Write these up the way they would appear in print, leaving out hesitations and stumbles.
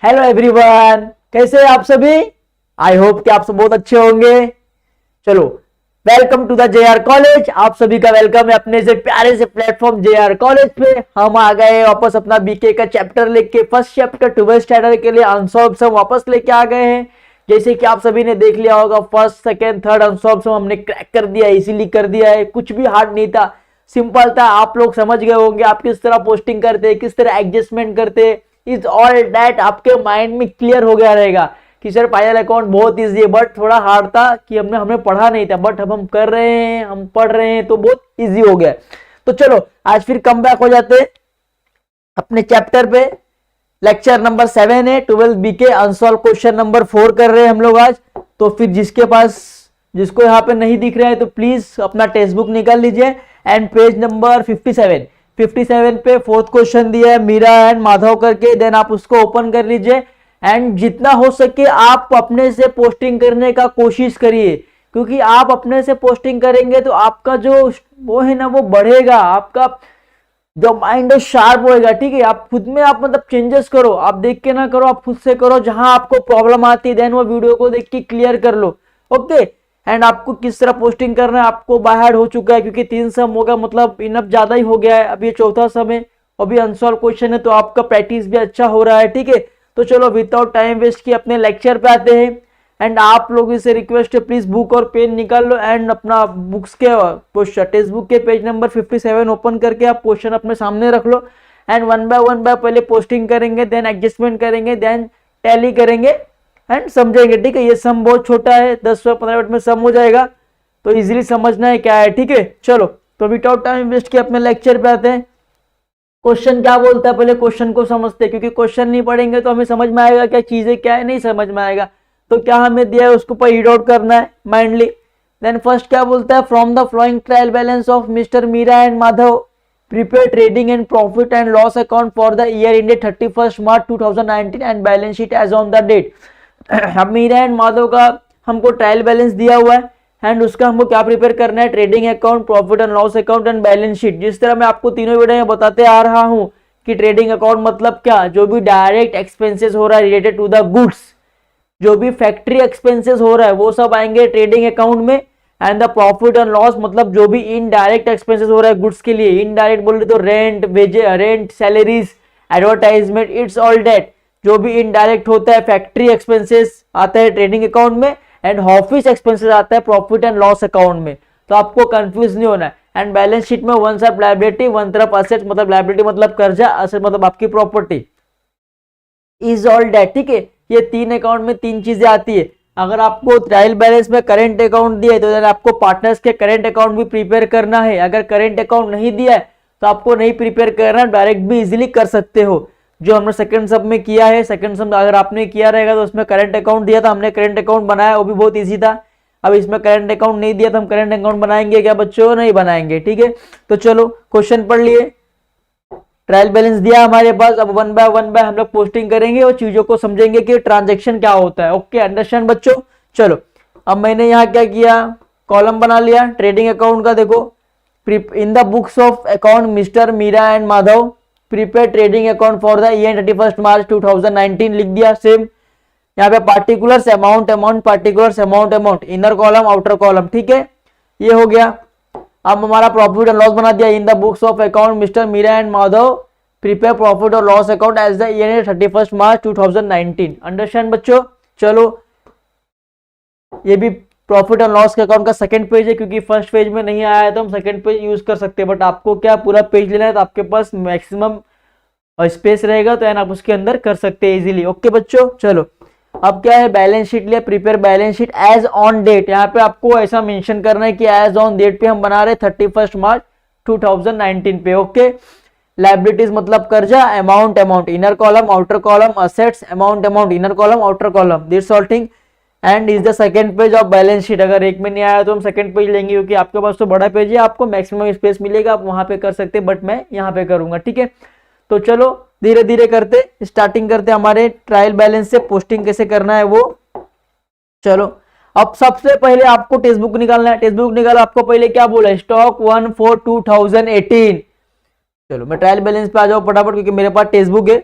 Hello everyone, कैसे हैं आप सभी। आई होप कि आप सब बहुत अच्छे होंगे। चलो, welcome to the JR college. आप सभी का वेलकम है अपने से प्यारे से प्लेटफॉर्म जेआर कॉलेज पे। हम आ गए वापस अपना बीके का चैप्टर लेके, फर्स्ट चैप्टर 12th स्टैंडर्ड के लिए अनसॉल्व सम वापस लेके आ गए हैं। जैसे कि आप सभी ने देख लिया होगा, फर्स्ट सेकेंड थर्ड अनसॉल्व सम हमने क्रैक कर दिया, इसीलिए कर दिया है। कुछ भी हार्ड नहीं था, सिंपल था। आप लोग समझ गए होंगे आप किस तरह पोस्टिंग करते, किस तरह एडजस्टमेंट करते। इज ऑल दैट आपके माइंड में क्लियर हो गया रहेगा कि सर पायल अकाउंट बहुत इजी है, बट थोड़ा हार्ड था कि हमने पढ़ा नहीं था, बट अब हम कर रहे हैं, हम पढ़ रहे हैं तो बहुत इजी हो गया। तो चलो आज फिर कम बैक हो जाते अपने चैप्टर पे। लेक्चर नंबर 7 है 12 बीके अनसॉल्व क्वेश्चन नंबर 4 कर रहे हैं हम लोग आज। तो फिर जिसको यहाँ पे नहीं दिख रहा है तो प्लीज अपना टेक्स्ट बुक निकाल लीजिए एंड पेज नंबर 57 पे फोर्थ क्वेश्चन दिया है मीरा एंड माधव करके। देन आप उसको ओपन कर लीजिए एंड जितना हो सके आप अपने से पोस्टिंग करने का कोशिश करिए, क्योंकि आप अपने से पोस्टिंग करेंगे तो आपका जो वो है ना वो बढ़ेगा, आपका जो माइंड है शार्प होएगा। ठीक है, आप खुद में आप मतलब चेंजेस करो, आप देख के ना करो, आप खुद से करो। जहां आपको प्रॉब्लम आती है देन वो वीडियो को देख के क्लियर कर लो। ओके, एंड आपको किस तरह पोस्टिंग करना है आपको बाय हार्ट हो चुका है, क्योंकि 3 सम हो गया, मतलब इनफ ज्यादा ही हो गया है। अभी चौथा सम है, अभी अनसॉल्व क्वेश्चन है, तो आपका प्रैक्टिस भी अच्छा हो रहा है। ठीक है, तो चलो विदाउट टाइम वेस्ट किए अपने लेक्चर पे आते हैं। एंड आप लोगों से रिक्वेस्ट है प्लीज बुक और पेन निकाल लो एंड अपना बुक्स के क्वेश्चन टेक्स्ट बुक के पेज नंबर 57 ओपन करके आप क्वेश्चन अपने सामने रख लो एंड वन बाय पहले पोस्टिंग करेंगे, देन एडजस्टमेंट करेंगे, देन टैली करेंगे एंड समझेंगे। ठीक है, ये सम बहुत छोटा है, 10 से 15 मिनट में सम हो जाएगा, तो इजीली समझना है क्या है। ठीक है, चलो तो विदाउट टाइम वेस्ट किए अपने लेक्चर पे आते हैं। क्वेश्चन क्या बोलता है पहले क्वेश्चन को समझते हैं, क्योंकि क्वेश्चन नहीं पढ़ेंगे तो हमें समझ में आएगा क्या चीजें क्या है, नहीं समझ में आएगा। तो क्या हमें दिया है उसको पर रीड आउट करना है माइंडली। देन फर्स्ट क्या बोलता है, from the following trial balance of mister Meera and Madhav prepare trading and profit and loss account for the year ended 31 March 2019 and balance sheet as on the date. अब Meera and Madhav का हमको trial balance दिया हुआ है and उसका हमको क्या prepare करना है, trading account, profit and loss account and balance sheet. जिस तरह मैं आपको तीनों वीडियो में बताते आ रहा हूं कि ट्रेडिंग अकाउंट मतलब क्या, जो भी डायरेक्ट एक्सपेंसेस हो रहा है रिलेटेड टू द गुड्स, जो भी फैक्ट्री एक्सपेंसेस हो रहा है वो सब आएंगे ट्रेडिंग अकाउंट में। And the profit and loss मतलब जो भी इनडायरेक्ट एक्सपेंसेस हो रहा है गुड्स के लिए, इनडायरेक्ट बोल रहे तो rent, salaries, advertisement, it's all डेट। जो भी इनडायरेक्ट होता है फैक्ट्री एक्सपेंसेस आता है ट्रेडिंग अकाउंट में एंड ऑफिस एक्सपेंसेस आता है प्रॉफिट एंड लॉस अकाउंट में। तो आपको कंफ्यूज नहीं होना है। एंड बैलेंस शीट में वन तरफ लायबिलिटी, वन तरफ असेट्स, मतलब लायबिलिटी मतलब कर्जा, असेट मतलब आपकी प्रॉपर्टी। Is all that. ठीक है, ये 3 अकाउंट में 3 चीजें आती है। अगर आपको ट्रायल बैलेंस में करेंट अकाउंट दिया है तो आपको पार्टनर्स के करेंट अकाउंट भी प्रिपेयर करना है। अगर करेंट अकाउंट नहीं दिया है तो आपको नहीं प्रिपेयर करना, डायरेक्ट भी इजीली कर सकते हो, जो हमने सेकंड सब में किया है। सेकंड सब अगर आपने किया रहेगा तो उसमें करंट अकाउंट दिया था, हमने करंट अकाउंट बनाया, वो भी बहुत इजी था। अब इसमें करंट अकाउंट नहीं दिया तो हम करंट अकाउंट बनाएंगे क्या बच्चों, नहीं बनाएंगे। ठीक है, तो चलो क्वेश्चन पढ़ लिए, ट्रायल बैलेंस दिया हमारे पास। अब वन बाय हम लोग पोस्टिंग करेंगे और चीजों को समझेंगे कि ट्रांजेक्शन क्या होता है। ओके, अंडरस्टैंड बच्चों। चलो अब मैंने यहाँ क्या किया, कॉलम बना लिया ट्रेडिंग अकाउंट का। देखो, in the books of account mister Meera and Madhav prepare trading account for the year 31 March 2019 लिख दिया। सेम यहाँ पे particulars amount, particulars amount, inner column outer column. ठीक है, ये हो गया। अब हमारा प्रॉफिट एंड लॉस बना दिया, in the books of account mister Meera and Madhav prepare profit और loss account as the year 31 March 2019। Understand बच्चों। चलो ये भी प्रॉफिट एंड लॉस के अकाउंट का सेकंड पेज है, क्योंकि फर्स्ट पेज में नहीं आया है तो हम सेकंड पेज यूज कर सकते हैं, बट आपको क्या पूरा पेज लेना है तो आपके पास मैक्सिमम स्पेस रहेगा तो आप उसके अंदर कर सकते हैं इजीली। ओके बच्चों, चलो अब क्या है, बैलेंस शीट लिया, prepare balance sheet as on date. यहाँ पे आपको ऐसा मेंशन करना है कि एज ऑन डेट पे हम बना रहे 31 मार्च 2019 पे। ओके, लायबिलिटीज मतलब कर्जा, amount, inner column outer column, assets, amount, inner column outer column, this all thing. And is the second page of balance sheet. अगर एक में नहीं आया तो हम सेकंड पेज लेंगे, क्योंकि आपके पास तो बड़ा पेज है, आपको मैक्सिमम स्पेस मिलेगा, आप वहां पे कर सकते हैं, बट मैं यहाँ पे करूंगा। ठीक है, तो चलो धीरे धीरे करते स्टार्टिंग करते हमारे ट्रायल बैलेंस से, पोस्टिंग कैसे करना है वो। चलो अब सबसे पहले आपको टेक्स्ट बुक निकालना है। टेक्स्ट बुक निकालो, आपको पहले क्या बोला है, स्टॉक 1 for 2018। चलो मैं ट्रायल बैलेंस पे आ जाऊं फटाफट, क्योंकि मेरे पास टेक्स्ट बुक है।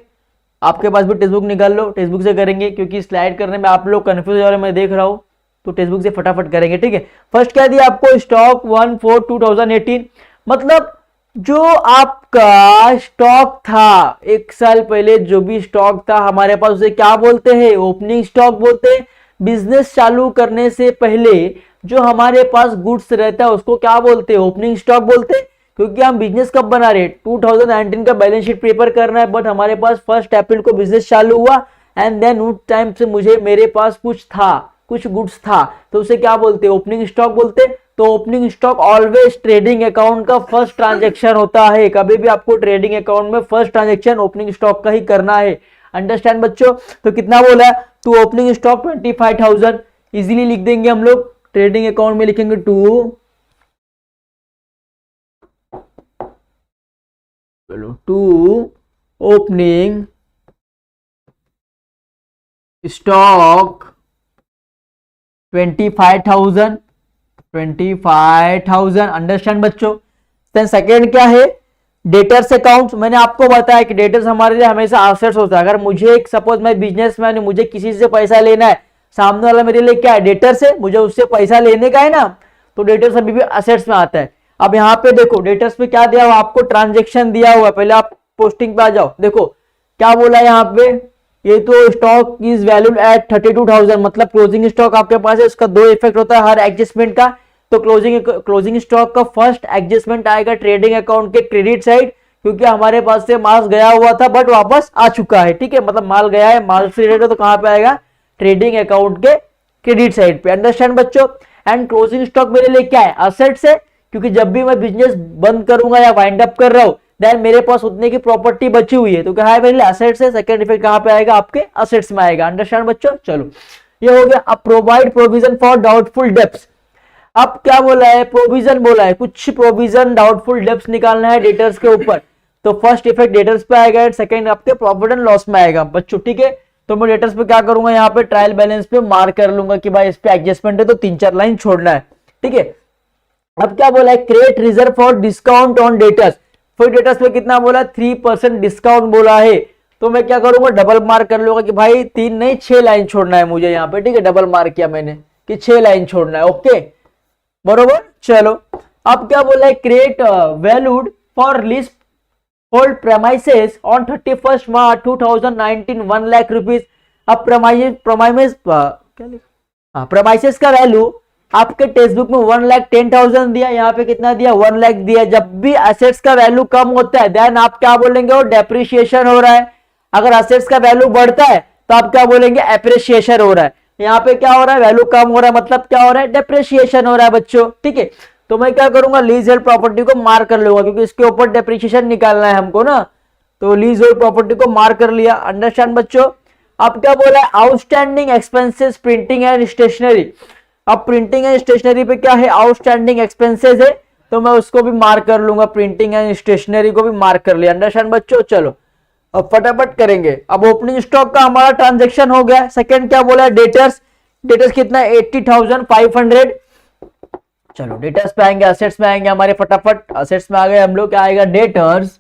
आपके पास भी टेक्स्ट बुक निकाल लो, टेक्स्ट बुक से करेंगे क्योंकि स्लाइड करने में आप लोग कंफ्यूज हो रहे हैं, मैं देख रहा हूं, तो टेक्स्ट बुक से फटाफट करेंगे। ठीक है, फर्स्ट क्या दिया आपको, स्टॉक 1/4/2018, मतलब जो आपका स्टॉक था एक साल पहले, जो भी स्टॉक था हमारे पास, उसे क्या बोलते हैं, ओपनिंग स्टॉक बोलते हैं। बिजनेस चालू करने से पहले जो हमारे पास गुड्स रहता है उसको क्या बोलते हैं, ओपनिंग स्टॉक बोलते हैं। क्योंकि हम बिजनेस कब बना रहे, 2019 का बैलेंस शीट प्रिपेयर करना है, बट हमारे पास 1 अप्रैल को बिजनेस चालू हुआ एंड देन उस टाइम से मेरे पास कुछ गुड्स था, तो उसे क्या बोलते हैं, ओपनिंग स्टॉक बोलते हैं। तो opening stock always trading account का फर्स्ट ट्रांजैक्शन होता है, कभी भी आपको ट्रेडिंग अकाउंट में फर्स्ट ट्रांजैक्शन ओपनिंग स्टॉक का ही करना है। अंडरस्टैंड बच्चों, तो कितना बोला है, तो ओपनिंग स्टॉक 25,000 इजीली लिख देंगे हम लोग, ट्रेडिंग अकाउंट में लिखेंगे 2 ओपनिंग स्टॉक 25,000। अंडरस्टैंड बच्चों। देन सेकेंड क्या है, डेटर्स अकाउंट। मैंने आपको बताया कि डेटर्स हमारे लिए हमेशा एसेट्स होता है। अगर मुझे सपोज मैं बिजनेसमैन हूं, मुझे किसी से पैसा लेना है, सामने वाला मेरे लिए क्या है, डेटर्स है, मुझे उससे पैसा लेने का है ना, तो डेटर्स अभी भी एसेट्स में आता है। अब यहाँ पे देखो डेटर्स पे क्या दिया हुआ आपको, ट्रांजेक्शन दिया हुआ है। पहले आप पोस्टिंग पे आ जाओ, देखो क्या बोला है यहाँ पे, ये तो स्टॉक इज वैल्यूड एट 32,000, मतलब क्लोजिंग स्टॉक आपके पास है, उसका 2 इफेक्ट होता है हर एडजस्टमेंट का। तो क्लोजिंग स्टॉक का फर्स्ट एडजस्टमेंट आएगा ट्रेडिंग अकाउंट के क्रेडिट साइड, क्योंकि हमारे पास से माल गया हुआ था बट वापस आ चुका है। ठीक है, मतलब माल गया है, माल से रिलेटेड, तो कहां पे आएगा, ट्रेडिंग अकाउंट के क्रेडिट साइड पे। अंडरस्टैंड बच्चों। एंड क्लोजिंग स्टॉक मेरे लिए क्या है, असेट्स है, क्योंकि जब भी मैं बिजनेस बंद करूंगा या वाइंड अप कर रहा हूं, देन मेरे पास उतने की प्रॉपर्टी बची हुई है, तो क्या है, मेरे लिए असेट्स है। सेकंड इफेक्ट कहां पे आएगा, आपके असेट्स में आएगा। अंडरस्टैंड बच्चों, चलो ये हो गया। अब provide provision for doubtful debts. अब क्या बोला है, प्रोविजन बोला है, कुछ प्रोविजन डाउटफुल डेब्ट्स निकालना है डेटर्स के ऊपर, तो फर्स्ट इफेक्ट डेटर्स पे आएगा, सेकंड आपके प्रॉफिट एंड लॉस में आएगा बच्चों। ठीक है, तो मैं डेटर्स पे क्या करूंगा, यहाँ पे ट्रायल बैलेंस पे मार्क कर लूंगा कि भाई इस पे एडजस्टमेंट है, तो 3-4 लाइन छोड़ना है। ठीक है, अब क्या बोला है, create reserve for discount on debtors. फिर डेटर्स पे कितना बोला, 3% डिस्काउंट बोला है, तो मैं क्या करूंगा, डबल मार्क कर लूंगा कि भाई 3 नहीं 6 लाइन छोड़ना है मुझे यहाँ पे। ठीक है, डबल मार्क किया मैंने कि 6 लाइन छोड़ना है। ओके, बरोबर। चलो अब क्या बोला है, create valued for lease hold premises on 31 March 2019 1 lakh rupees. अब प्रेमाइसेस का वैल्यू आपके टेक्स्ट बुक में 1,10,000 दिया, यहाँ पे कितना दिया, 1 लाख दिया। जब भी असेट्स का वैल्यू कम होता है देन आप क्या बोलेंगे, वो डेप्रिसिएशन हो रहा है। अगर असेट्स का वैल्यू बढ़ता है तो आप क्या बोलेंगे, एप्रिसिएशन हो रहा है। यहाँ पे क्या हो रहा है, वैल्यू कम हो रहा है, मतलब क्या हो रहा है, डेप्रिसिएशन हो रहा है बच्चों। ठीक है, तो मैं क्या करूंगा, लीज होल्ड प्रॉपर्टी को मार्क कर लूंगा, क्योंकि इसके ऊपर डेप्रिसिएशन निकालना है हमको ना, तो लीज होल्ड प्रॉपर्टी को मार्क कर लिया। अंडरस्टैंड बच्चों। अब क्या बोला है, outstanding expenses printing and stationery. अब प्रिंटिंग एंड स्टेशनरी पे क्या है, आउटस्टैंडिंग एक्सपेंसेस है, तो मैं उसको भी मार्क कर लूंगा, प्रिंटिंग एंड स्टेशनरी को भी मार्क कर लिया। अंडरस्टैंड बच्चों। चलो अब फटाफट करेंगे। अब ओपनिंग स्टॉक का हमारा ट्रांजैक्शन हो गया। सेकंड क्या बोला है, डेटर्स। डेटर्स कितना है, 80,500। चलो डेटर्स पे आएंगे, असेट्स में आएंगे हमारे, फटाफट असेट्स में आ गए हम लोग, क्या आएगा, डेटर्स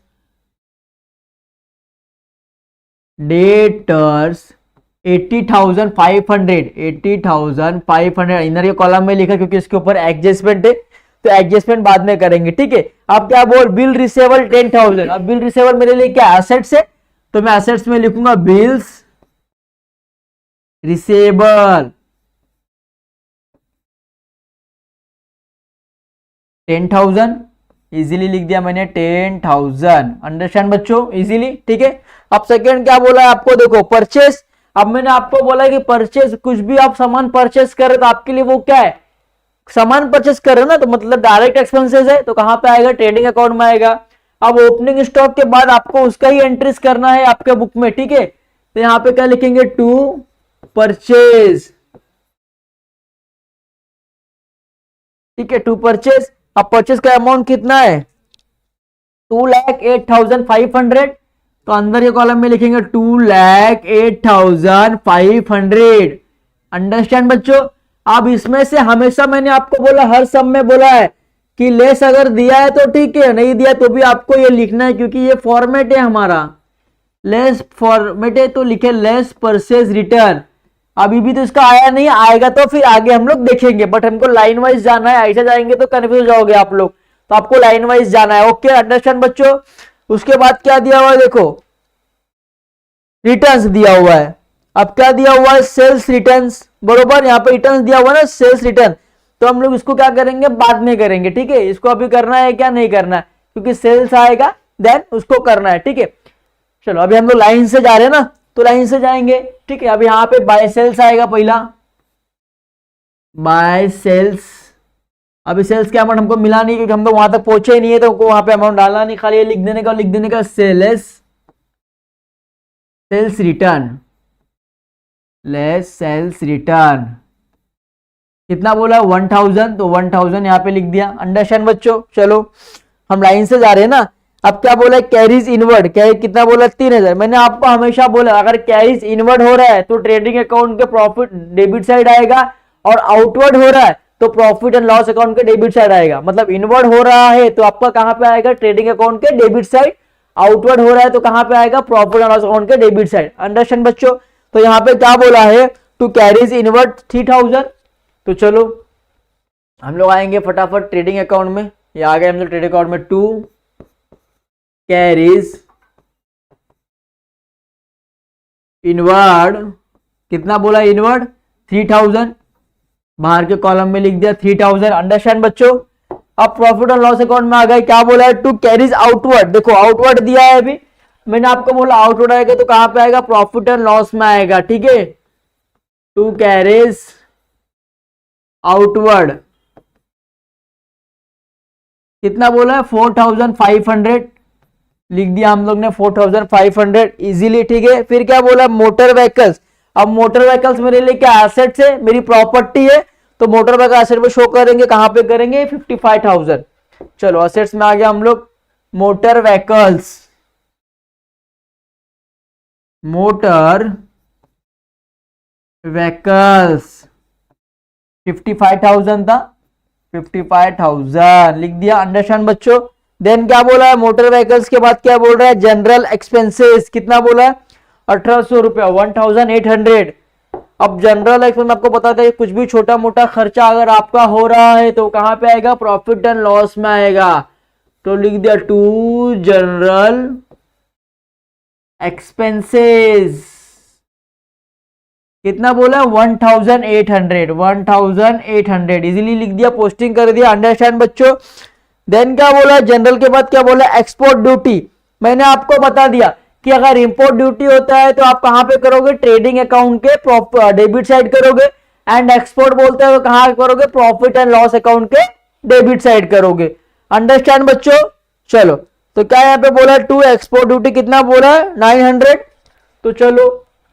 80,500 इनर के कॉलम में लिखा, क्योंकि इसके ऊपर एडजस्टमेंट है, तो एडजस्टमेंट बाद में करेंगे। ठीक है, अब क्या बोल, बिल रिसेबल 10,000। अब बिल रिसेबल मेरे लिए क्या, असेट्स है, तो मैं असेट्स में लिखूंगा बिल्स रिसेबल 10,000। इजीली लिख दिया मैंने 10,000। अंडरस्टैंड बच्चों, इजीली। ठीक है, अब सेकंड क्या बोला है आपको, देखो परचेस। अब मैंने आपको बोला कि परचेस, कुछ भी आप सामान परचेस कर रहे हो तो आपके लिए वो क्या है, सामान परचेस कर रहे हो ना, तो मतलब डायरेक्ट एक्सपेंसेस है, तो कहां पे आएगा, ट्रेडिंग अकाउंट में आएगा। अब ओपनिंग स्टॉक के बाद आपको उसका ही एंट्रीज करना है आपके बुक में। ठीक है, तो यहां पे क्या लिखेंगे, टू परचेज। ठीक है, टू परचेज। अब परचेज का अमाउंट कितना है, 2,08,500, तो अंदर ये कॉलम में लिखेंगे 2,08,500। अंडरस्टैंड बच्चों। अब इसमें से हमेशा मैंने आपको बोला, हर सब में बोला है कि लेस अगर दिया है तो ठीक है, नहीं दिया तो भी आपको ये लिखना है, क्योंकि ये फॉर्मेट है हमारा, लेस फॉर्मेटे तो लिखे लेस परचेज रिटर्न। अभी भी तो इसका आया नहीं, आएगा तो फिर आगे हम लोग देखेंगे, बट हमको लाइन वाइज जाना है, ऐसे जाएंगे तो कंफ्यूज हो जाओगे आप लोग, तो आपको लाइन वाइज जाना है। ओके, अंडरस्टैंड बच्चों। उसके बाद क्या दिया हुआ है, देखो रिटर्न्स दिया हुआ है। अब क्या दिया हुआ है, सेल्स रिटर्न्स, बरोबर। यहाँ पे रिटर्न्स दिया हुआ है ना, सेल्स रिटर्न, तो हम लोग इसको क्या करेंगे, बाद में करेंगे, ठीक है। इसको अभी करना है क्या, नहीं करना है, क्योंकि सेल्स आएगा देन उसको करना है, ठीक है। चलो अभी हम लोग लाइन से जा रहे हैं ना, तो लाइन से जाएंगे, ठीक है। अभी यहाँ पे बाय सेल्स आएगा पहला, बाय सेल्स। अभी सेल्स का अमाउंट हमको मिला नहीं, क्योंकि हम तो वहां तक पहुंचे ही नहीं है, तो हमको वहां पे अमाउंट डालना नहीं, खाली लिख देने का sales return, less sales return. कितना बोला, 1000, तो 1000 यहाँ पे लिख दिया। अंडरस्टैंड बच्चों। चलो हम लाइन से जा रहे हैं ना। अब क्या बोला, कैरीज इनवर्ड, क्या कितना बोला, 3000। मैंने आपको हमेशा बोला अगर कैरीज इनवर्ड हो रहा है तो ट्रेडिंग अकाउंट के प्रॉफिट डेबिट साइड आएगा, और आउटवर्ड हो रहा है तो प्रॉफिट एंड लॉस अकाउंट के डेबिट साइड आएगा। मतलब इनवर्ड हो रहा है तो आपका कहां पे आएगा, ट्रेडिंग अकाउंट के डेबिट साइड, आउटवर्ड हो रहा है तो कहां पे आएगा, प्रॉफिट एंड लॉस अकाउंट के डेबिट साइड। अंडरस्टैंड बच्चों। तो यहाँ पे क्या बोला है, टू कैरीज इनवर्ड 3000। तो चलो हम लोग आएंगे फटाफट ट्रेडिंग अकाउंट में, ये आ गए हम लोग ट्रेडिंग अकाउंट में। टू कैरीज इनवर्ड, कितना बोला इनवर्ड, 3000, बाहर के कॉलम में लिख दिया 3000। अंडरस्टैंड बच्चों। अब प्रॉफिट एंड लॉस अकाउंट में आ गए, क्या बोला है, टू कैरीज आउटवर्ड। देखो आउटवर्ड दिया है, अभी मैंने आपको बोला आउटवर्ड आएगा तो कहां पे आएगा, प्रॉफिट एंड लॉस में आएगा, ठीक है। टू कैरीज आउटवर्ड कितना बोला है, 4500 लिख दिया हम लोग ने, 4500 इजीली, ठीक है। फिर क्या बोला, मोटर व्हीकल्स। अब मोटर व्हीकल्स मेरे लिए क्या एसेट्स है, मेरी प्रॉपर्टी है, तो मोटर व्हीकल एसेट पे शो करेंगे, कहां पे करेंगे, 55,000। चलो एसेट्स में आ गया हम लोग, मोटर व्हीकल्स, मोटर व्हीकल्स 55,000 था, 55,000 लिख दिया। अंडरस्टैंड बच्चों। देन क्या बोला है, मोटर व्हीकल्स के बाद क्या बोल रहा है, जनरल एक्सपेंसेस, कितना बोला है, 1800 रुपया, 1800। अब जनरल एक्सपेंस आपको बताते हैं, कुछ भी छोटा मोटा खर्चा अगर आपका हो रहा है तो कहां पे आएगा, प्रॉफिट एंड लॉस में आएगा। तो लिख दिया टू जनरल एक्सपेंसेस, कितना बोला, 1800, 1800 इजीली लिख दिया, पोस्टिंग कर दिया। अंडरस्टैंड बच्चों। देन क्या बोला, जनरल के बाद क्या बोला, एक्सपोर्ट ड्यूटी। मैंने आपको बता दिया कि अगर इंपोर्ट ड्यूटी होता है तो आप कहां पे करोगे, ट्रेडिंग अकाउंट के डेबिट साइड करोगे, एंड एक्सपोर्ट बोलते हैं तो कहां करोगे, प्रॉफिट एंड लॉस अकाउंट के डेबिट साइड करोगे। अंडरस्टैंड बच्चों। चलो तो क्या यहाँ पे बोला, टू एक्सपोर्ट ड्यूटी कितना बोला है, 900। तो चलो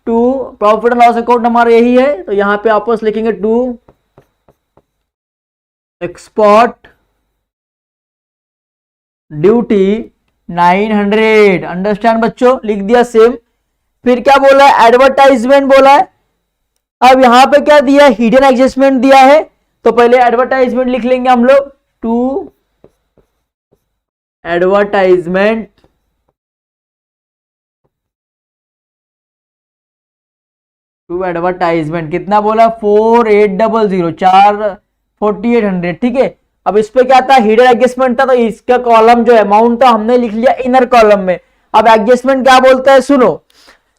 to profit and loss account हमारा यही है, तो यहां पे आपस लिखेंगे टू एक्सपोर्ट ड्यूटी 900। अंडरस्टैंड बच्चों, लिख दिया सेम। फिर क्या बोला है, एडवर्टाइजमेंट बोला है। अब यहां पे क्या दिया है, हिडन एडजस्टमेंट दिया है, तो पहले एडवर्टाइजमेंट लिख लेंगे हम लोग, टू एडवर्टाइजमेंट, टू एडवर्टाइजमेंट कितना बोला, 4800, 4800, ठीक है। अब इस पे क्या था, हिडन एडजस्टमेंट था, तो इसका कॉलम जो अमाउंट था हमने लिख लिया इनर कॉलम में। अब एडजस्टमेंट क्या बोलता है, सुनो,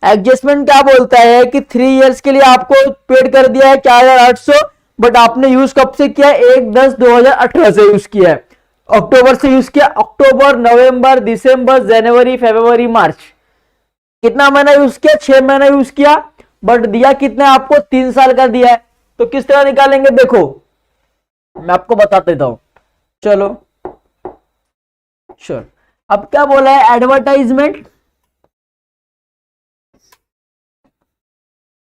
एडजस्टमेंट क्या बोलता है कि 3 इयर्स के लिए आपको पेड कर दिया है 4800, बट आपने यूज कब से किया, 1/10/2018 से यूज किया है, अक्टूबर से यूज किया, अक्टूबर, नवंबर, दिसंबर, जनवरी, फरवरी, मार्च, कितना महीना यूज किया, 6 महीना यूज किया, बट दिया कितना आपको, 3 साल का दिया है। तो किस तरह निकालेंगे, देखो मैं आपको बता देता हूं। चलो श्योर। अब क्या बोला है, एडवर्टाइजमेंट,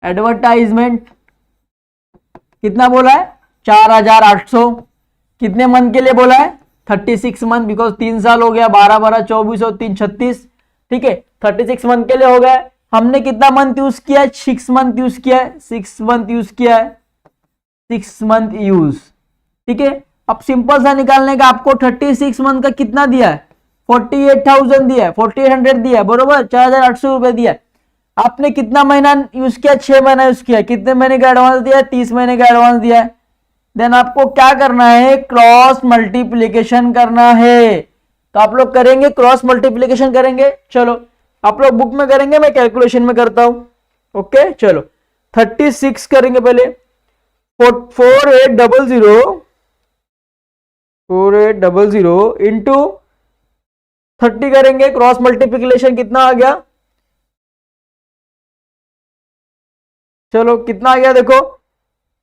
एडवर्टाइजमेंट कितना बोला है, 4800, कितने मंथ के लिए बोला है, 36 मंथ, बिकॉज 3 साल हो गया, 12 12 24 और 3 36, ठीक है, 36 मंथ के लिए हो गया। हमने कितना मंथ यूज किया है, 6 मंथ यूज किया है, 6 मंथ यूज किया है, 6 मंथ यूज, ठीक है। अब सिंपल सा निकालने का, आपको 36 मंथ का कितना दिया है, 48,000 दिया है, 4800 दिया है, बरोबर 4,800 रुपए दिया है। आपने कितना महीना यूज किया? 6 महीना यूज किया। कितने महीने का एडवांस दिया है? 30 महीने का एडवांस दिया है। देन आपको क्या करना है? क्रॉस मल्टीप्लीकेशन करना है। तो आप लोग करेंगे, क्रॉस मल्टीप्लीकेशन करेंगे। चलो आप लोग बुक में करेंगे, मैं कैलकुलेशन में करता हूं। ओके चलो 36 करेंगे पहले। 4800 इंटू 30 करेंगे। क्रॉस मल्टीप्लीकेशन कितना आ गया? चलो कितना आ गया देखो,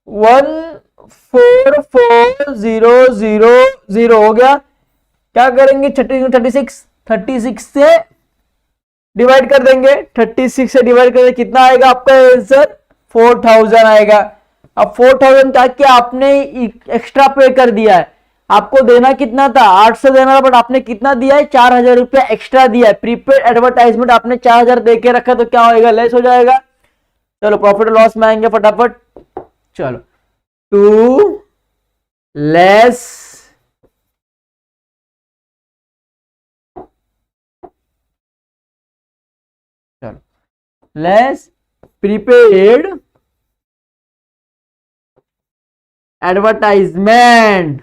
144,000 हो गया। क्या करेंगे? 36 से डिवाइड कर देंगे। 36 से डिवाइड करेंगे, कितना आएगा आपका आंसर? 4,000 आएगा। अब 4,000 क्या किया आपने? एक्स्ट्रा पे कर दिया है। आपको देना कितना था? 800 देना था, बट आपने कितना दिया है? 4,000 रुपया एक्स्ट्रा दिया है। प्रीपेड एडवर्टाइजमेंट आपने 4,000 दे के रखा, तो क्या होएगा? लेस हो जाएगा। चलो प्रॉफिट लॉस में आएंगे फटाफट। चलो 2 लेस प्रीपेड एडवर्टाइजमेंट।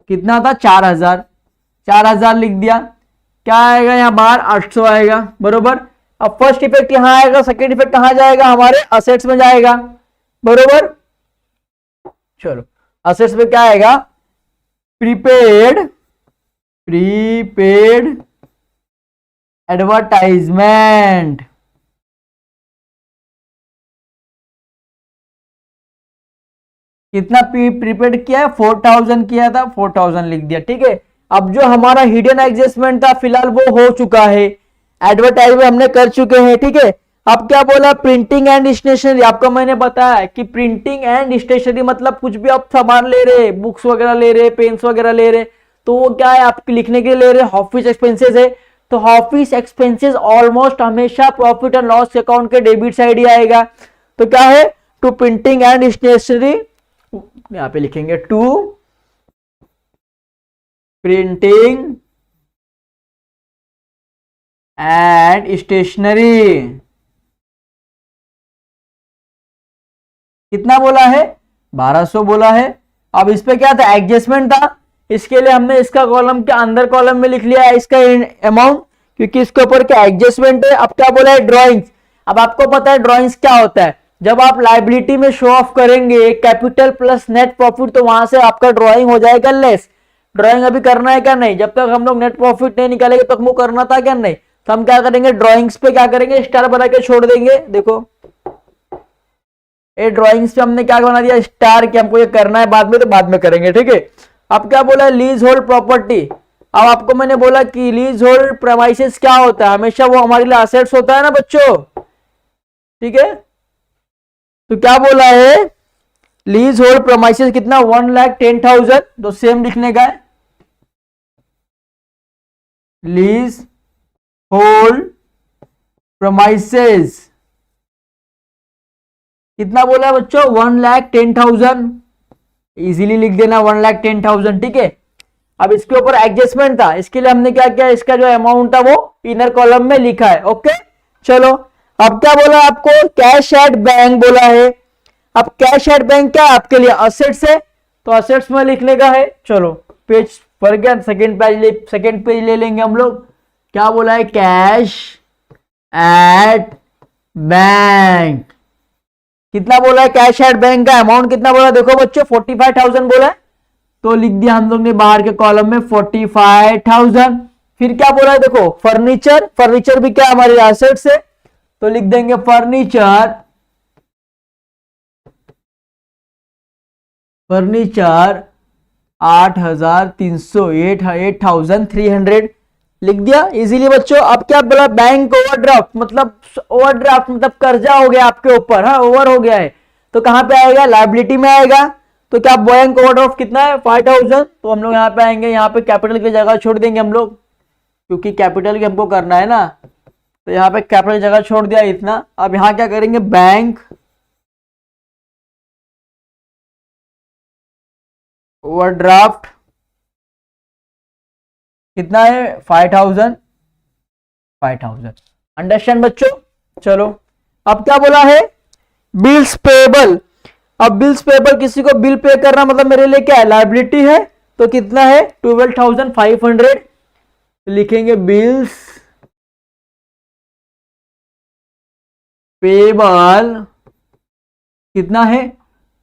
कितना था? 4,000। 4,000 लिख दिया। क्या आएगा यहां बाहर? 800 आएगा, बरोबर। अब फर्स्ट इफेक्ट यहां आएगा, सेकेंड इफेक्ट कहां जाएगा? हमारे असेट्स में जाएगा, बरोबर। चलो असेट्स में क्या आएगा? Prepaid advertisement. कितना प्रीपेड किया है? 4,000 किया था, 4,000 लिख दिया। ठीक है, अब जो हमारा हिडन एडजस्टमेंट था फिलहाल वो हो चुका है, एडवर्टाइजमेंट हमने कर चुके हैं। ठीक है, अब क्या बोला? Printing and stationery. आपको मैंने बताया कि प्रिंटिंग एंड स्टेशनरी मतलब कुछ भी आप सामान ले रहे, बुक्स वगैरह ले रहे, पेन्स वगैरह ले रहे, तो वो क्या है? आपके लिखने के लिए ले रहे, ऑफिस एक्सपेंसेस है। तो ऑफिस एक्सपेंसेस ऑलमोस्ट हमेशा प्रॉफिट एंड लॉस अकाउंट के डेबिट साइड ही आएगा। तो क्या है? टू प्रिंटिंग एंड स्टेशनरी, यहां पे लिखेंगे टू प्रिंटिंग एंड स्टेशनरी। कितना बोला है? 1,200 बोला है। अब इस पे क्या था? एडजस्टमेंट था, इसके लिए हमने इसका कॉलम के अंदर कॉलम में लिख लिया है इसका अमाउंट, क्योंकि इसके ऊपर क्या एडजस्टमेंट है। अब क्या बोला है? ड्रॉइंग्स। अब आपको पता है ड्रॉइंग्स क्या होता है? जब आप लायबिलिटी में शो ऑफ करेंगे कैपिटल प्लस नेट प्रॉफिट, तो वहां से आपका ड्रॉइंग हो जाएगा लेस। ड्रॉइंग अभी करना है क्या? नहीं। जब तक हम लोग नेट प्रॉफिट नहीं निकालेंगे तब वो करना था क्या? नहीं। तो हम क्या करेंगे? ड्रॉइंग्स पे क्या करेंगे? स्टार बना के छोड़ देंगे। देखो ये ड्रॉइंग्स पे हमने क्या बना दिया? स्टार, कि हमको ये करना है बाद में, तो बाद में करेंगे। ठीक है, अब क्या बोला? Lease hold property. अब आपको मैंने बोला कि लीज होल्ड प्रेमाइसेस क्या होता है? हमेशा वो हमारे लिए असेट्स होता है ना बच्चों। ठीक है, तो क्या बोला है? लीज होल्ड प्रेमाइसेस कितना? 1,10,000। तो सेम लिखने का है, लीज होल्ड प्रेमाइसेस कितना बोला बच्चों? 1,10,000। इजीली लिख देना 1,10,000। ठीक है, अब इसके ऊपर एडजस्टमेंट था, इसके लिए हमने क्या किया? इसका जो अमाउंट था वो इनर कॉलम में लिखा है। ओके चलो, अब क्या बोला आपको? कैश एट बैंक बोला है। अब कैश एट बैंक क्या है आपके लिए? असेट्स है, तो असेट्स में लिखने का है। चलो पेज पर गया, सेकेंड पेज ले लेंगे हम लोग। क्या बोला है? Cash at bank. कितना बोला है? कैश एट बैंक का अमाउंट कितना बोला? देखो बच्चों 45,000 बोला है, तो लिख दिया हम लोग ने बाहर के कॉलम में 45,000। फिर क्या बोला है? देखो फर्नीचर, फर्नीचर भी क्या हमारे एसेट्स है, तो लिख देंगे फर्नीचर 8,300, 8,300 लिख दिया इजीली बच्चों। अब क्या बोला? बैंक ओवरड्राफ्ट मतलब कर्जा हो गया आपके ऊपर, हाँ ओवर हो गया है, तो कहां पे आएगा? लायबिलिटी में आएगा। तो क्या बैंक ओवरड्राफ्ट कितना है? 5,000। तो हम लोग यहाँ पे आएंगे, यहाँ पे कैपिटल की जगह छोड़ देंगे हम लोग, क्योंकि कैपिटल की हमको करना है ना, तो यहाँ पे कैपिटल जगह छोड़ दिया इतना। अब यहाँ क्या करेंगे? बैंक ओवरड्राफ्ट कितना है 5000। अंडरस्टैंड बच्चों। चलो अब क्या बोला है बिल्स पेबल। अब बिल्स पेबल किसी को बिल पे करना मतलब मेरे लिए क्या है लायबिलिटी है, तो कितना है 12,500। लिखेंगे बिल्स पेबल कितना है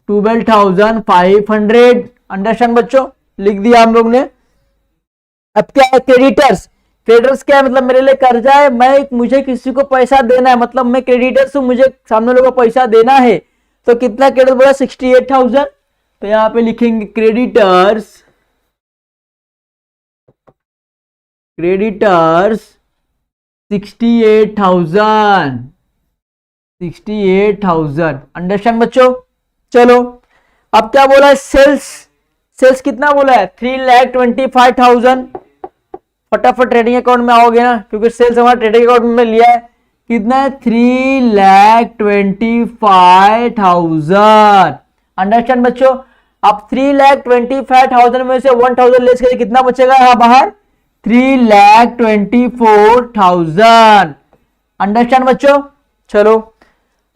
12,500। अंडरस्टैंड बच्चों, लिख दिया हम लोग ने। अब क्या है क्रेडिटर्स। क्रेडिटर्स क्या है मतलब मेरे लिए कर्जा है, मुझे किसी को पैसा देना है, मतलब मैं क्रेडिटर्स हूं, मुझे सामने लोगों को पैसा देना है। तो कितना क्रेडिट बोला 68,000। तो यहां पे लिखेंगे क्रेडिटर्स 68,000। अंडरस्टैंड बच्चों। चलो अब क्या बोला है सेल्स कितना बोला है 3,25,000। फटाफट ट्रेडिंग अकाउंट में आओगे ना, क्योंकि सेल्स हमारा ट्रेडिंग अकाउंट में लिया है। कितना है 3,25,000। अंडरस्टैंड बच्चों। अब 3,25,000 में से 1,000 लेस करिए, कितना बचेगा यहां बाहर 3,24,000। अंडरस्टैंड बच्चों। चलो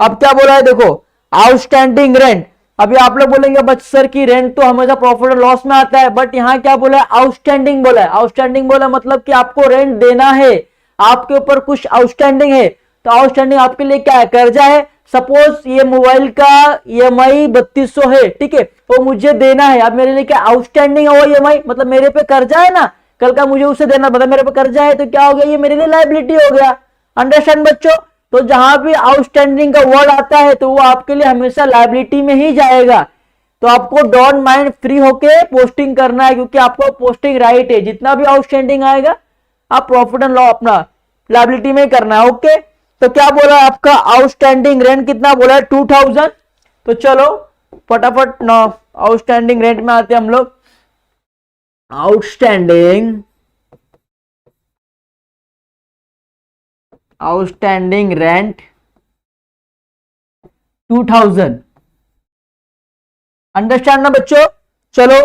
अब क्या बोला है देखो आउटस्टैंडिंग रेंट। अभी आप लोग बोलेंगे बच सर की रेंट तो हमेशा प्रॉफिट और लॉस में आता है, बट यहाँ क्या बोला है आउटस्टैंडिंग बोला है। आउटस्टैंडिंग बोला मतलब कि आपको रेंट देना है, आपके ऊपर कुछ आउटस्टैंडिंग है। तो आउटस्टैंडिंग आपके लिए क्या है कर्जा है। सपोज ये मोबाइल का EMI 3200 है, ठीक है, तो मुझे देना है। अब मेरे लिए क्या आउटस्टैंडिंग है वो EMI, मतलब मेरे पे कर्जा है ना, कल का मुझे उसे देना, मतलब मेरे पे कर्जा है, तो क्या हो गया ये मेरे लिए लायबिलिटी हो गया। अंडरस्टैंड बच्चों। तो जहां भी आउटस्टैंडिंग का वर्ड आता है तो वो आपके लिए हमेशा लायबिलिटी में ही जाएगा। तो आपको डोंट माइंड फ्री होके पोस्टिंग करना है, क्योंकि आपको पोस्टिंग राइट है। जितना भी आउटस्टैंडिंग आएगा आप प्रॉफिट एंड लॉस अपना लायबिलिटी में ही करना है। ओके, तो क्या बोला आपका आउटस्टैंडिंग रेंट कितना बोला है 2,000। तो चलो फटाफट आउटस्टैंडिंग रेंट में आते हैं हम लोग। Outstanding rent 2,000। अंडरस्टैंड ना बच्चों। चलो